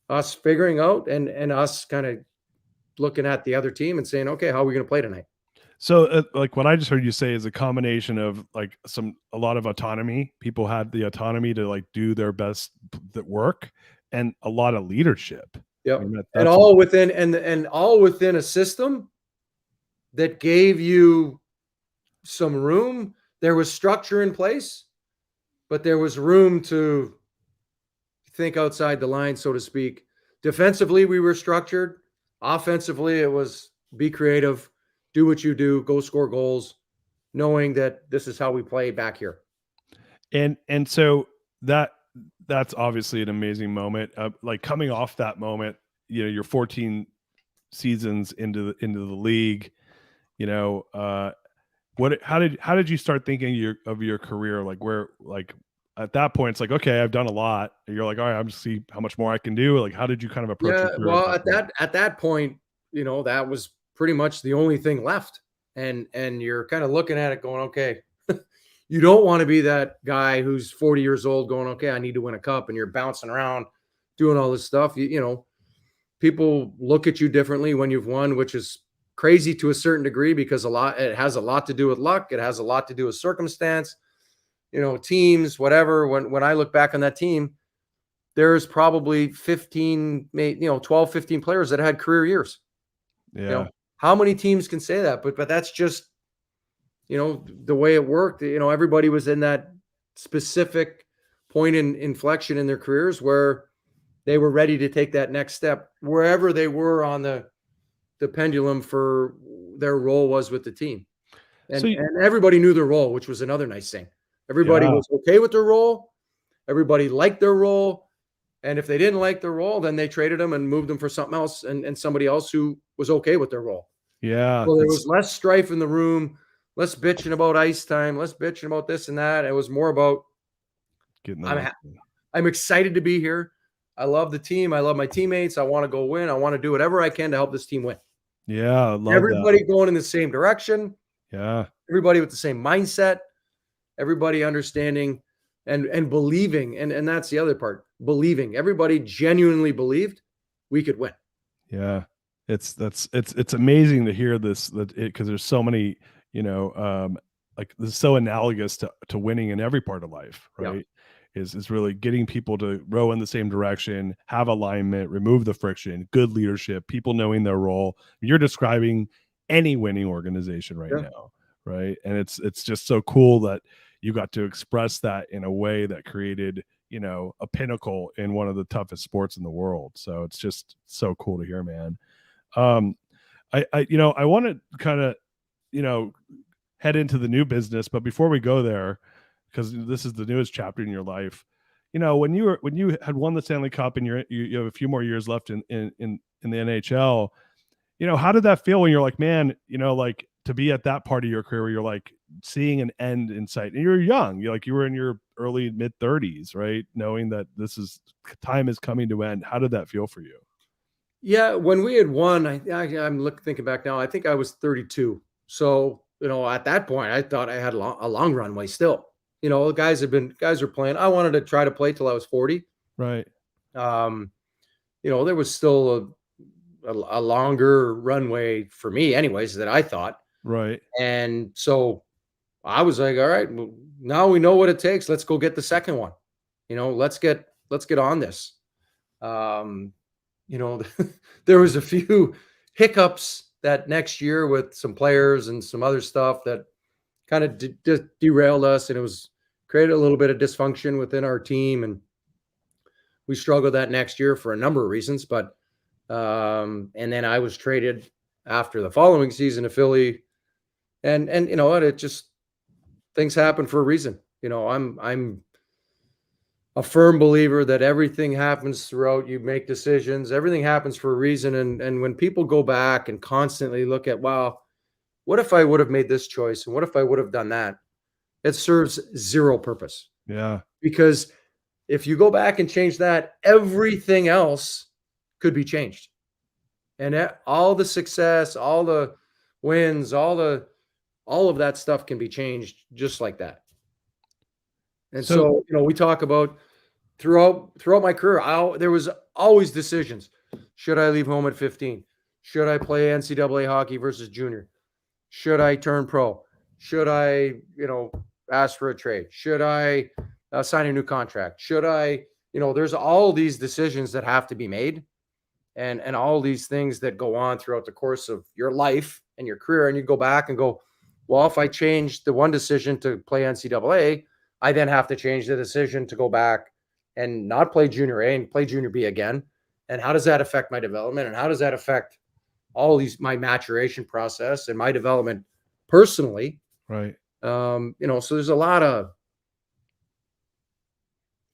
us figuring out and us kind of looking at the other team and saying, okay, how are we going to play tonight? So like what I just heard you say is a combination of like a lot of autonomy. People had the autonomy to like do their best work, and a lot of leadership. Yep. I mean, And all within and all within a system that gave you some room. There was structure in place, but there was room to think outside the line, so to speak. Defensively, we were structured. Offensively, it was be creative, do what you do, go score goals, knowing that this is how we play back here. And so that's obviously an amazing moment. Like coming off that moment, you're 14 seasons into the league. How did you start thinking of your career? Like where, like at that point, it's like, okay, I've done a lot. And you're like, all right, I'm just see how much more I can do. Like, how did you kind of approach your career? Well, at that point, that was pretty much the only thing left. And you're kind of looking at it going, okay, you don't want to be that guy who's 40 years old going, okay, I need to win a cup, and you're bouncing around doing all this stuff. People look at you differently when you've won, which is crazy to a certain degree because it has a lot to do with luck. It has a lot to do with circumstance, teams, whatever. When I look back on that team, there's probably 15, 12, 15 players that had career years. Yeah. How many teams can say that? But that's just, the way it worked. Everybody was in that specific point in inflection in their careers where they were ready to take that next step, wherever they were on the pendulum for their role was with the team. And everybody knew their role, which was another nice thing. Everybody was okay with their role. Everybody liked their role. And if they didn't like their role, then they traded them and moved them for something else and somebody else who was okay with their role. Yeah. So there was less strife in the room, less bitching about ice time, less bitching about this and that. It was more about I'm excited to be here. I love the team. I love my teammates. I want to go win. I want to do whatever I can to help this team win. Yeah. I love everybody going in the same direction. Yeah. Everybody with the same mindset. Everybody understanding and believing. And that's the other part. Believing. Everybody genuinely believed we could win. Yeah. It's amazing to hear this, because there's so many, like this is so analogous to winning in every part of life, right? Yeah. Is really getting people to row in the same direction, have alignment, remove the friction, good leadership, people knowing their role. You're describing any winning organization right now, right? And it's just so cool that you got to express that in a way that created, a pinnacle in one of the toughest sports in the world. So it's just so cool to hear, man. I want to kind of, head into the new business, but before we go there, because this is the newest chapter in your life, when you had won the Stanley Cup and you have a few more years left in the NHL, how did that feel when you're like, man, like to be at that part of your career where you're like seeing an end in sight, and you're young, you were in your early mid 30s, right? Knowing that time is coming to end. How did that feel for you? Yeah, when we had won, I'm thinking back now, I think I was 32. So, at that point, I thought I had a long runway still. Guys were playing. I wanted to try to play till I was 40. Right. There was still a longer runway for me anyways, that I thought. Right. And so I was like, all right, well, now we know what it takes. Let's go get the second one. Let's get on this. There was a few hiccups that next year with some players and some other stuff that kind of derailed us, and it was created a little bit of dysfunction within our team, and we struggled that next year for a number of reasons. But and then I was traded after the following season to Philly, and it just, things happen for a reason. I'm a firm believer that everything happens throughout. You make decisions, everything happens for a reason. And when people go back and constantly look at, wow, what if I would have made this choice? And what if I would have done that? It serves zero purpose. Yeah. Because if you go back and change that, everything else could be changed. And all the success, all the wins, all of that stuff can be changed just like that. And so, we talk about throughout my career, there was always decisions. Should I leave home at 15? Should I play NCAA hockey versus junior? Should I turn pro? Should I, ask for a trade? Should I sign a new contract? Should I, there's all these decisions that have to be made, and all these things that go on throughout the course of your life and your career. And you go back and go, well, if I change the one decision to play NCAA, I then have to change the decision to go back and not play junior A and play junior B again. And how does that affect my development? And how does that affect my maturation process and my development personally? Right. So there's a lot of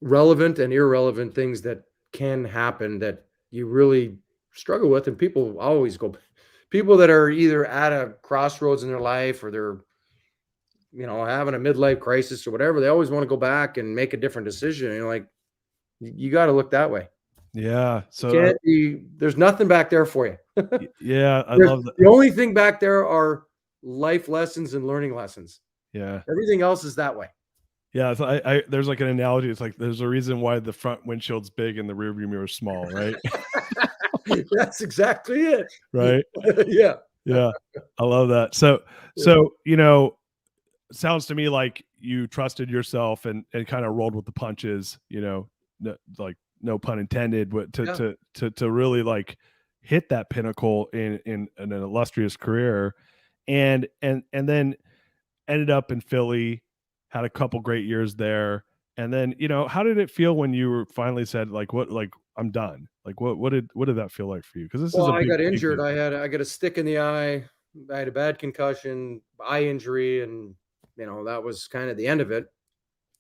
relevant and irrelevant things that can happen that you really struggle with. And people that are either at a crossroads in their life, or they're, having a midlife crisis or whatever, they always want to go back and make a different decision. And you're like, you got to look that way. Yeah. So there's nothing back there for you. Yeah. I love that. The only thing back there are life lessons and learning lessons. Yeah. Everything else is that way. Yeah. So there's like an analogy. It's like, there's a reason why the front windshield's big and the rear view mirror is small, right? That's exactly it. Right. Yeah. Yeah. I love that. So, sounds to me like you trusted yourself and kind of rolled with the punches, like no pun intended, but to really like hit that pinnacle in an illustrious career, and then ended up in Philly, had a couple great years there. And then, how did it feel when you were finally said, like, I'm done? Like, what did that feel like for you? Because I got injured. I got a stick in the eye. I had a bad concussion, eye injury, and that was kind of the end of it.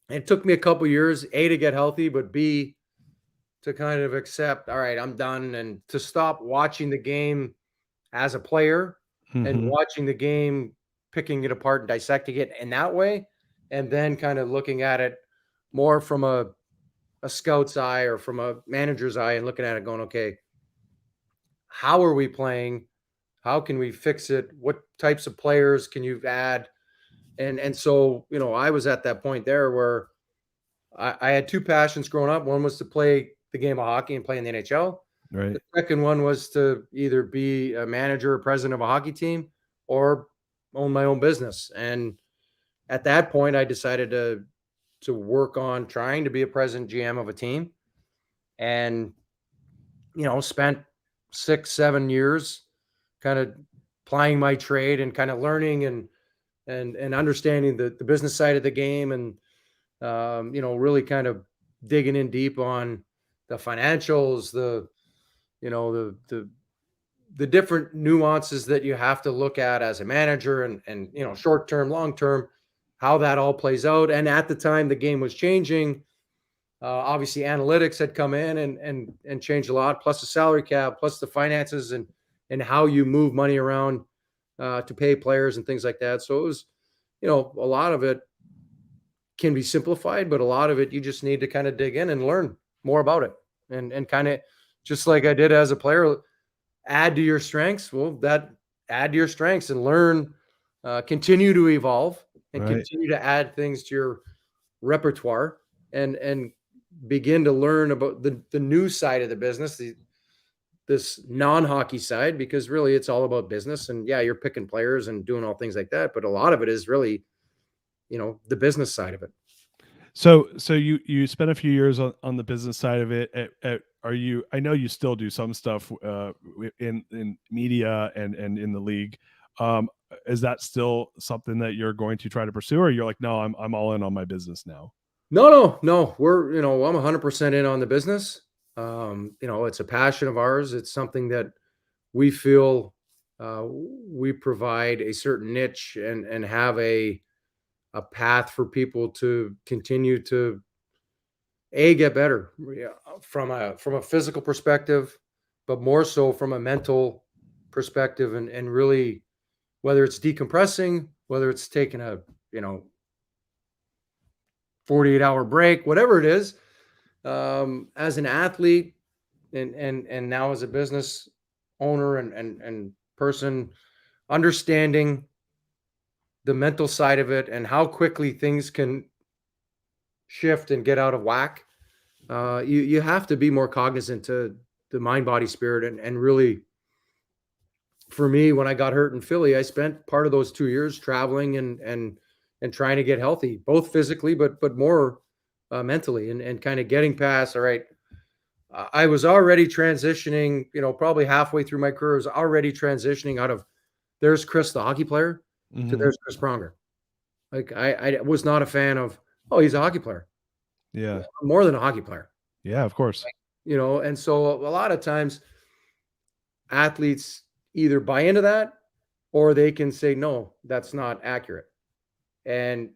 And it took me a couple years, A, to get healthy, but B, to kind of accept, all right, I'm done, and to stop watching the game as a player and watching the game, picking it apart and dissecting it in that way, and then kind of looking at it more from a scout's eye or from a manager's eye, and looking at it going, okay, how are we playing? How can we fix it? What types of players can you add? And so, I was at that point there where I had two passions growing up. One was to play the game of hockey and play in the NHL. Right. The second one was to either be a manager or president of a hockey team or own my own business. And at that point, I decided to work on trying to be a president GM of a team, and, spent 6-7 years kind of plying my trade and kind of learning and understanding the business side of the game, and, really kind of digging in deep on the financials, the different nuances that you have to look at as a manager, and short term, long term, how that all plays out. And at the time the game was changing, obviously analytics had come in and changed a lot, plus the salary cap, plus the finances, and how you move money around to pay players and things like that. So it was, a lot of it can be simplified, but a lot of it you just need to kind of dig in and learn more about it, and kind of just like I did as a player, add to your strengths. Well, add to your strengths and learn, continue to evolve, and continue to add things to your repertoire, and begin to learn about the new side of the business, this non-hockey side, because really it's all about business. And yeah, you're picking players and doing all things like that, but a lot of it is really, the business side of it. So you spent a few years on the business side of it. I know you still do some stuff in media and in the league. Is that still something that you're going to try to pursue, or you're like, no, I'm all in on my business now? No. We're, I'm 100% in on the business. It's a passion of ours. It's something that we feel we provide a certain niche and have a path for people to continue to get better from a physical perspective, but more so from a mental perspective, and really, whether it's decompressing, whether it's taking a 48-hour break, whatever it is. As an athlete and now as a business owner and person, understanding the mental side of it and how quickly things can shift and get out of whack. You have to be more cognizant to the mind, body, spirit, and really, for me, when I got hurt in Philly, I spent part of those 2 years traveling and trying to get healthy, both physically, but more mentally, and kind of getting past. All right, I was already transitioning, probably halfway through my career, I was already transitioning out of there's Chris, the hockey player, to there's Chris Pronger. Like I was not a fan of, oh, he's a hockey player. Yeah. More than a hockey player. Yeah, of course. And so a lot of times athletes either buy into that or they can say, no, that's not accurate. And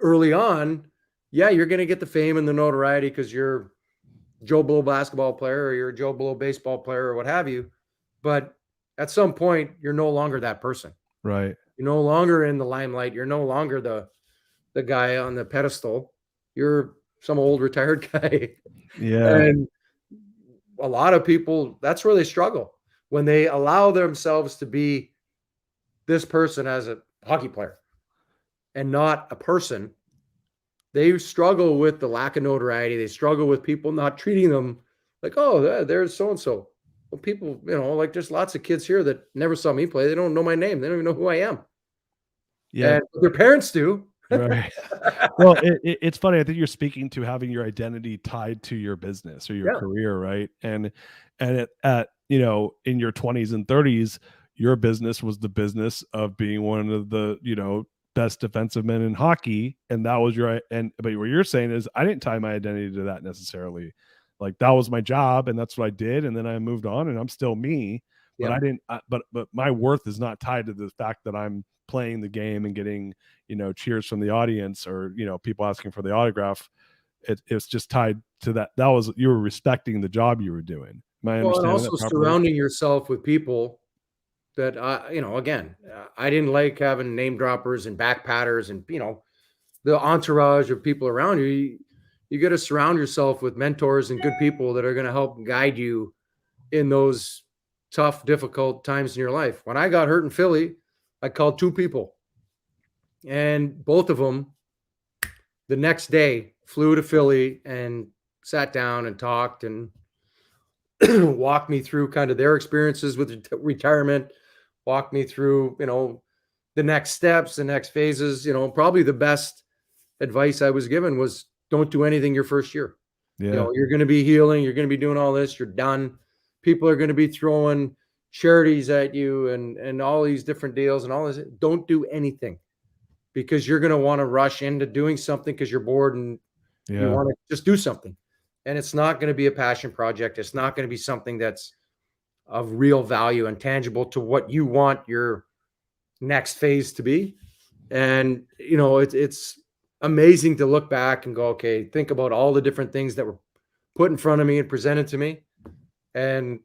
early on, yeah, you're going to get the fame and the notoriety because you're Joe Blow basketball player or you're a Joe Blow baseball player or what have you. But at some point, you're no longer that person. Right. You're no longer in the limelight. You're no longer the guy on the pedestal. You're some old retired guy. Yeah. And a lot of people, that's where they struggle when they allow themselves to be this person as a hockey player and not a person. They struggle with the lack of notoriety. They struggle with people not treating them like, oh, there's so-and-so. Well, people, like there's lots of kids here that never saw me play. They don't know my name. They don't even know who I am. Yeah. And their parents do. Right. Well, it's funny. I think you're speaking to having your identity tied to your business or your career, right? And in your 20s and 30s, your business was the business of being one of the best defensive men in hockey, and that was but what you're saying is I didn't tie my identity to that necessarily. Like that was my job, and that's what I did, and then I moved on, and I'm still me. But I didn't. But my worth is not tied to the fact that I'm playing the game and getting cheers from the audience or people asking for the autograph. It's just tied to that. That was, you were respecting the job you were doing. Am I understanding and also surrounding yourself with people that again, I didn't like having name droppers and back patters and the entourage of people around you. You got to surround yourself with mentors and good people that are going to help guide you in those tough, difficult times in your life. When I got hurt in Philly, I called 2 people, and both of them the next day flew to Philly and sat down and talked and walked me through kind of their experiences with retirement, walked me through, the next steps, the next phases. Probably the best advice I was given was don't do anything your first year. Yeah. You're going to be healing. You're going to be doing all this. You're done. People are going to be throwing charities at you and all these different deals and all this. Don't do anything because you're going to want to rush into doing something because you're bored and you want to just do something. And it's not going to be a passion project. It's not going to be something that's of real value and tangible to what you want your next phase to be. And, it's amazing to look back and go, okay, think about all the different things that were put in front of me and presented to me. And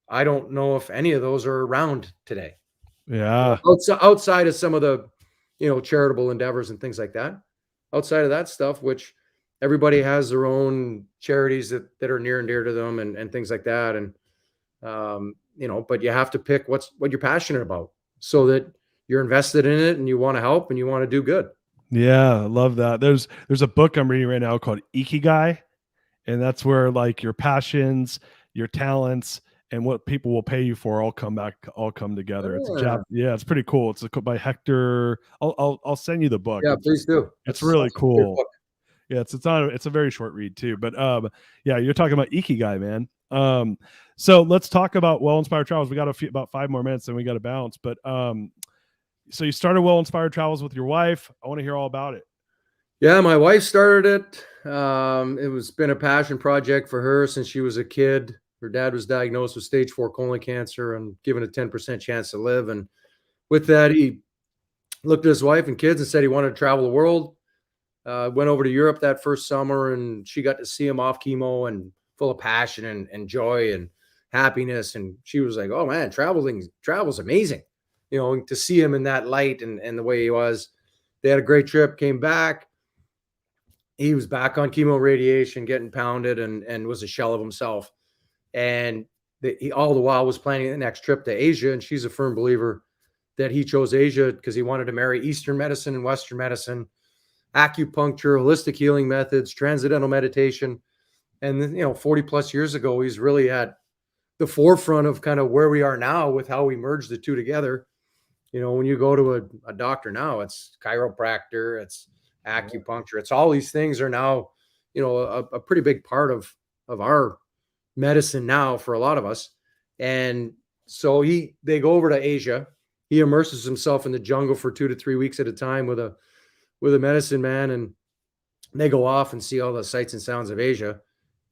I don't know if any of those are around today. Yeah. Outside of some of the, charitable endeavors and things like that. Outside of that stuff, which everybody has their own charities that are near and dear to them and things like that. And, but you have to pick what you're passionate about so that you're invested in it and you want to help and you want to do good. Yeah. I love that. There's a book I'm reading right now called Ikigai. And that's where like your passions, your talents, and what people will pay you for all come together. It's it's pretty cool. It's by Hector. I'll send you the book. Yeah, please do. It's really cool. Yeah, it's a very short read too. But you're talking about Ikigai, man. So let's talk about Well Inspired Travels. We got about 5 more minutes and we got to bounce. But so you started Well Inspired Travels with your wife. I want to hear all about it. Yeah, my wife started it. It was been a passion project for her since she was a kid. Her dad was diagnosed with stage 4 colon cancer and given a 10% chance to live. And with that, he looked at his wife and kids and said he wanted to travel the world. Went over to Europe that first summer, and she got to see him off chemo and full of passion and joy and happiness. And she was like, oh man, travel's amazing. To see him in that light and the way he was. They had a great trip, came back. he was back on chemo radiation, getting pounded, and was a shell of himself. And he all the while was planning the next trip to Asia. And she's a firm believer that he chose Asia because he wanted to marry Eastern medicine and Western medicine, acupuncture, holistic healing methods, transcendental meditation. And then, 40 plus years ago, he's really at the forefront of kind of where we are now with how we merge the two together. When you go to a doctor now, it's chiropractor, it's acupuncture, it's all these things are now, a pretty big part of our medicine now for a lot of us. And so they go over to Asia. He immerses himself in the jungle for 2 to 3 weeks at a time with a medicine man, and they go off and see all the sights and sounds of Asia.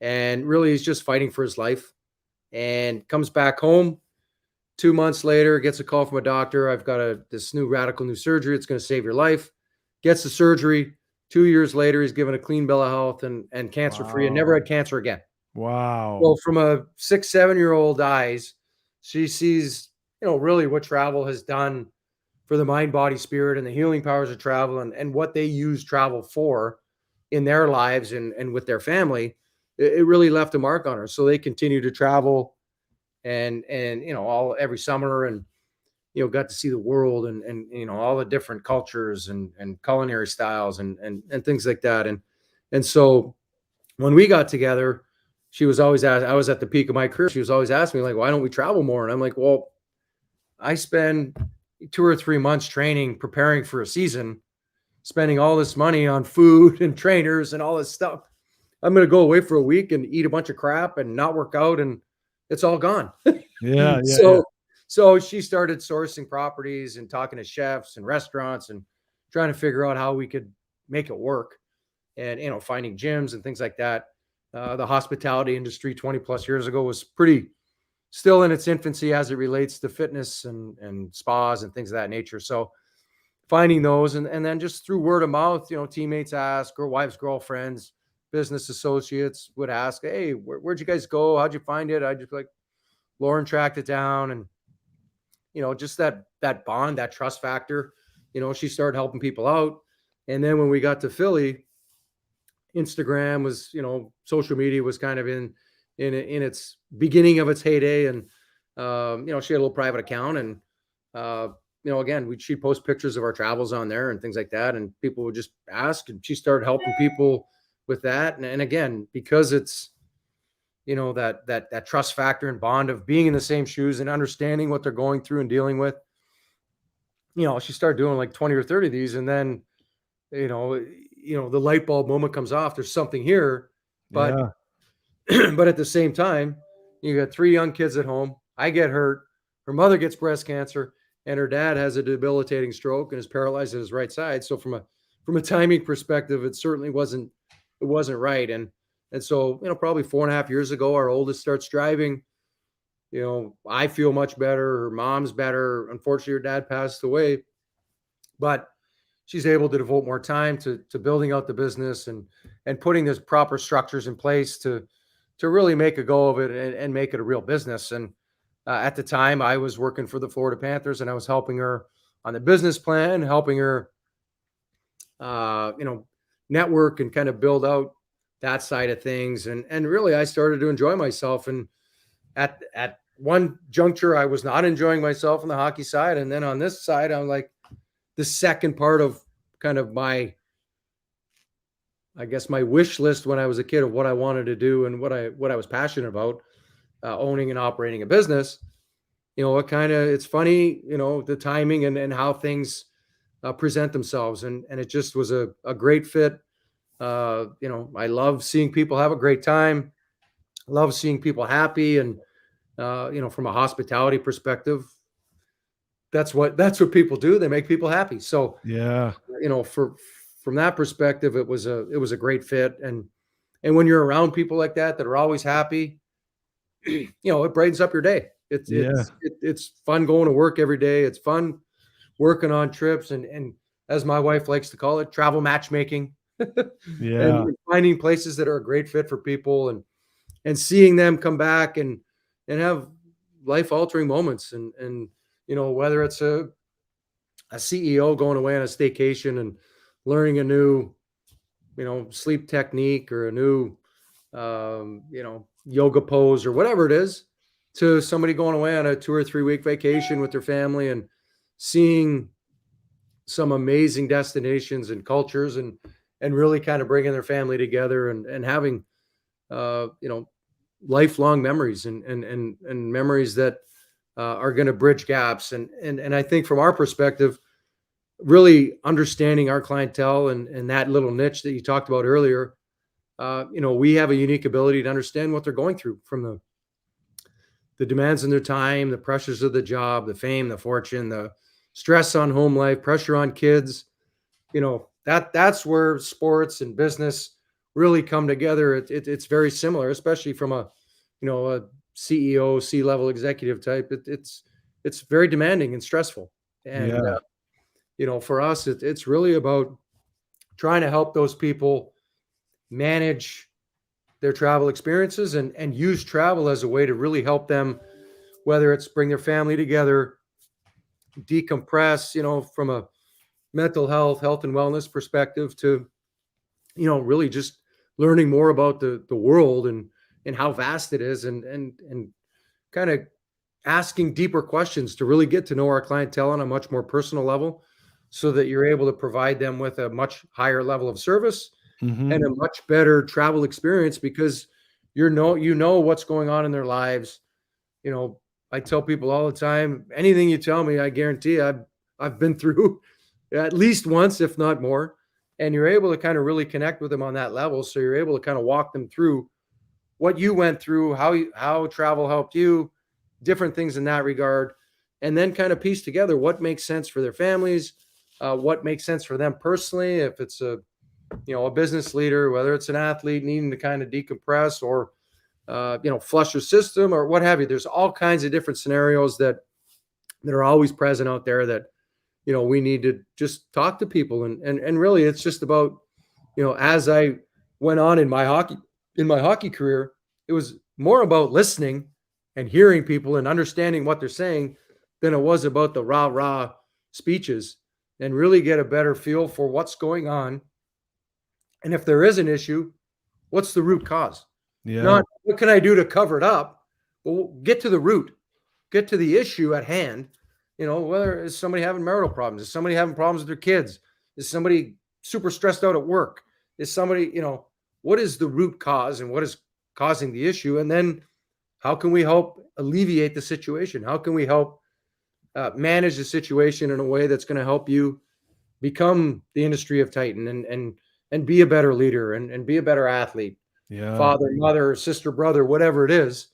And really, he's just fighting for his life, and comes back home 2 months later, gets a call from a doctor. I've got this new radical new surgery. It's going to save your life. Gets the surgery. 2 years later, he's given a clean bill of health and cancer-free, and never had cancer again. Wow. Well, from a 6-7-year-old eyes, she sees, really what travel has done for the mind, body, spirit, and the healing powers of travel, and what they use travel for in their lives and with their family. It really left a mark on her. So they continue to travel and every summer, and got to see the world and all the different cultures and culinary styles and things like that. And so when we got together, she was always I was at the peak of my career. She was always asking me, like, why don't we travel more? And I'm like, well, I spend 2 or 3 months training, preparing for a season, spending all this money on food and trainers and all this stuff. I'm going to go away for a week and eat a bunch of crap and not work out, and it's all gone. Yeah. So she started sourcing properties and talking to chefs and restaurants and trying to figure out how we could make it work, and finding gyms and things like that. The hospitality industry 20 plus years ago was pretty still in its infancy as it relates to fitness and spas and things of that nature. So finding those, and then just through word of mouth, teammates ask, or wives, girlfriends, business associates would ask, hey, where'd you guys go? How'd you find it? I just Lauren tracked it down, and, just that bond, that trust factor, she started helping people out. And then when we got to Philly, Instagram was, social media was kind of in its beginning of its heyday. And, she had a little private account, and, again, she'd post pictures of our travels on there and things like that. And people would just ask, and she started helping people with that. And again, because it's, that trust factor and bond of being in the same shoes and understanding what they're going through and dealing with, she started doing like 20 or 30 of these. And then, the light bulb moment comes off. There's something here, but, but at the same time, you got 3 young kids at home. I get hurt. Her mother gets breast cancer, and her dad has a debilitating stroke and is paralyzed at his right side. So from a timing perspective, it certainly wasn't right. And so, probably 4.5 years ago, our oldest starts driving. I feel much better. Her mom's better. Unfortunately, her dad passed away, but she's able to devote more time to building out the business and putting these proper structures in place to really make a go of it and make it a real business. And at the time, I was working for the Florida Panthers, and I was helping her on the business plan, helping her, network and kind of build out that side of things. And really, I started to enjoy myself. And at one juncture, I was not enjoying myself on the hockey side. And then on this side, I'm like, the second part of kind of my wish list when I was a kid of what I wanted to do and what I was passionate about, owning and operating a business. It's funny, the timing and how things present themselves. And it just was a great fit. I love seeing people have a great time. I love seeing people happy. And, from a hospitality perspective, that's what people do. They make people happy. So, from that perspective, it was a great fit. And when you're around people like that are always happy, it brightens up your day. It's fun going to work every day. It's fun working on trips and as my wife likes to call it, travel matchmaking. And finding places that are a great fit for people and seeing them come back and have life altering moments. And whether it's a CEO going away on a staycation and learning a new, sleep technique or a new, yoga pose or whatever it is, to somebody going away on a 2 or 3 week vacation with their family and seeing some amazing destinations and cultures, and really kind of bringing their family together and having, lifelong memories and memories that are going to bridge gaps. And I think from our perspective, really understanding our clientele and that little niche that you talked about earlier, we have a unique ability to understand what they're going through, from the demands in their time, the pressures of the job, the fame, the fortune, the stress on home life, pressure on kids. That's where sports and business really come together. It's very similar, especially from a CEO, C-level executive type. It's very demanding and stressful. And for us, it's really about trying to help those people manage their travel experiences and use travel as a way to really help them, whether it's bring their family together, decompress, from a mental health and wellness perspective, to, really just learning more about the world and how vast it is, and kind of asking deeper questions to really get to know our clientele on a much more personal level, so that you're able to provide them with a much higher level of service and a much better travel experience, because you know what's going on in their lives. I tell people all the time, anything you tell me, I guarantee I've been through at least once, if not more. And you're able to kind of really connect with them on that level. So you're able to kind of walk them through what you went through, how travel helped you, different things in that regard, and then kind of piece together what makes sense for their families, what makes sense for them personally. If it's a business leader, whether it's an athlete needing to kind of decompress or, flush your system or what have you. There's all kinds of different scenarios that are always present out there that, we need to just talk to people. And really it's just about, as I went on in my hockey career, it was more about listening and hearing people and understanding what they're saying than it was about the rah speeches, and really get a better feel for what's going on. And if there is an issue, what's the root cause? Yeah. Not what can I do to cover it up? Well, get to the root, get to the issue at hand. Whether is somebody having marital problems? Is somebody having problems with their kids? Is somebody super stressed out at work? Is somebody, what is the root cause and what is causing the issue? And then how can we help alleviate the situation? How can we help manage the situation in a way that's going to help you become the industry of Titan and be a better leader and be a better athlete, father, mother, sister, brother, whatever it is,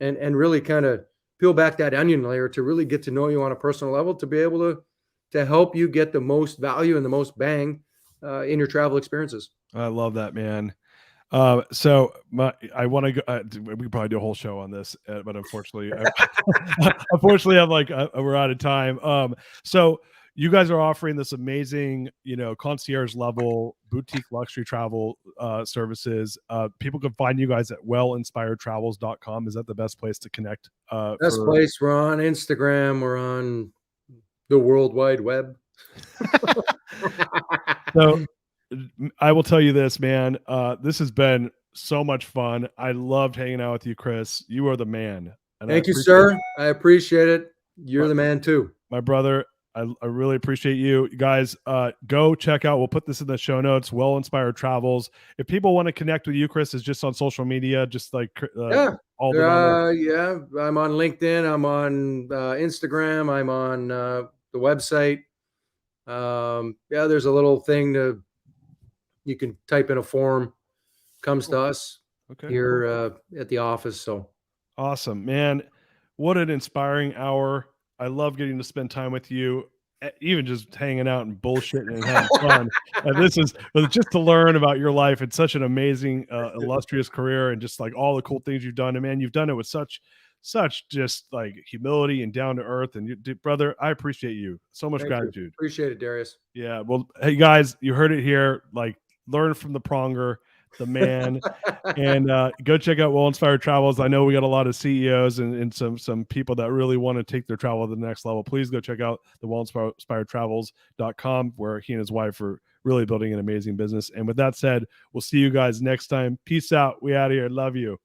and really kind of peel back that onion layer to really get to know you on a personal level, to be able to help you get the most value and the most bang in your travel experiences. I love that, man. So I want to go. We could probably do a whole show on this, but unfortunately, we're out of time. So you guys are offering this amazing, concierge level boutique luxury travel services. People can find you guys at wellinspiredtravels.com. Is that the best place to connect? Best place. We're on Instagram. We're on the World Wide Web. So I will tell you this, man. This has been so much fun. I loved hanging out with you, Chris. You are the man. And Thank you, sir. I appreciate it. You're the man too. My brother, I really appreciate you. You guys, go check out. We'll put this in the show notes. Well Inspired Travels. If people want to connect with you, Chris, is just on social media, just like all the yeah. I'm on LinkedIn. I'm on Instagram. I'm on the website. There's a little thing you can type in a form, comes to us here at the office. So awesome, man. What an inspiring hour. I love getting to spend time with you, even just hanging out and bullshitting and having fun. And this is just to learn about your life. It's such an amazing, illustrious career, and just like all the cool things you've done. And man, you've done it with such just like humility and down to earth. And brother, I appreciate you. So much gratitude. Appreciate it, Darius. Yeah. Well, hey guys, you heard it here. Like, learn from the Pronger. the man. And go check out Well Inspired Travels. I know we got a lot of CEOs and some people that really want to take their travel to the next level. Please go check out the wellinspiredtravels.com, where he and his wife are really building an amazing business. And with that said, we'll see you guys next time. Peace out. We out of here. Love you.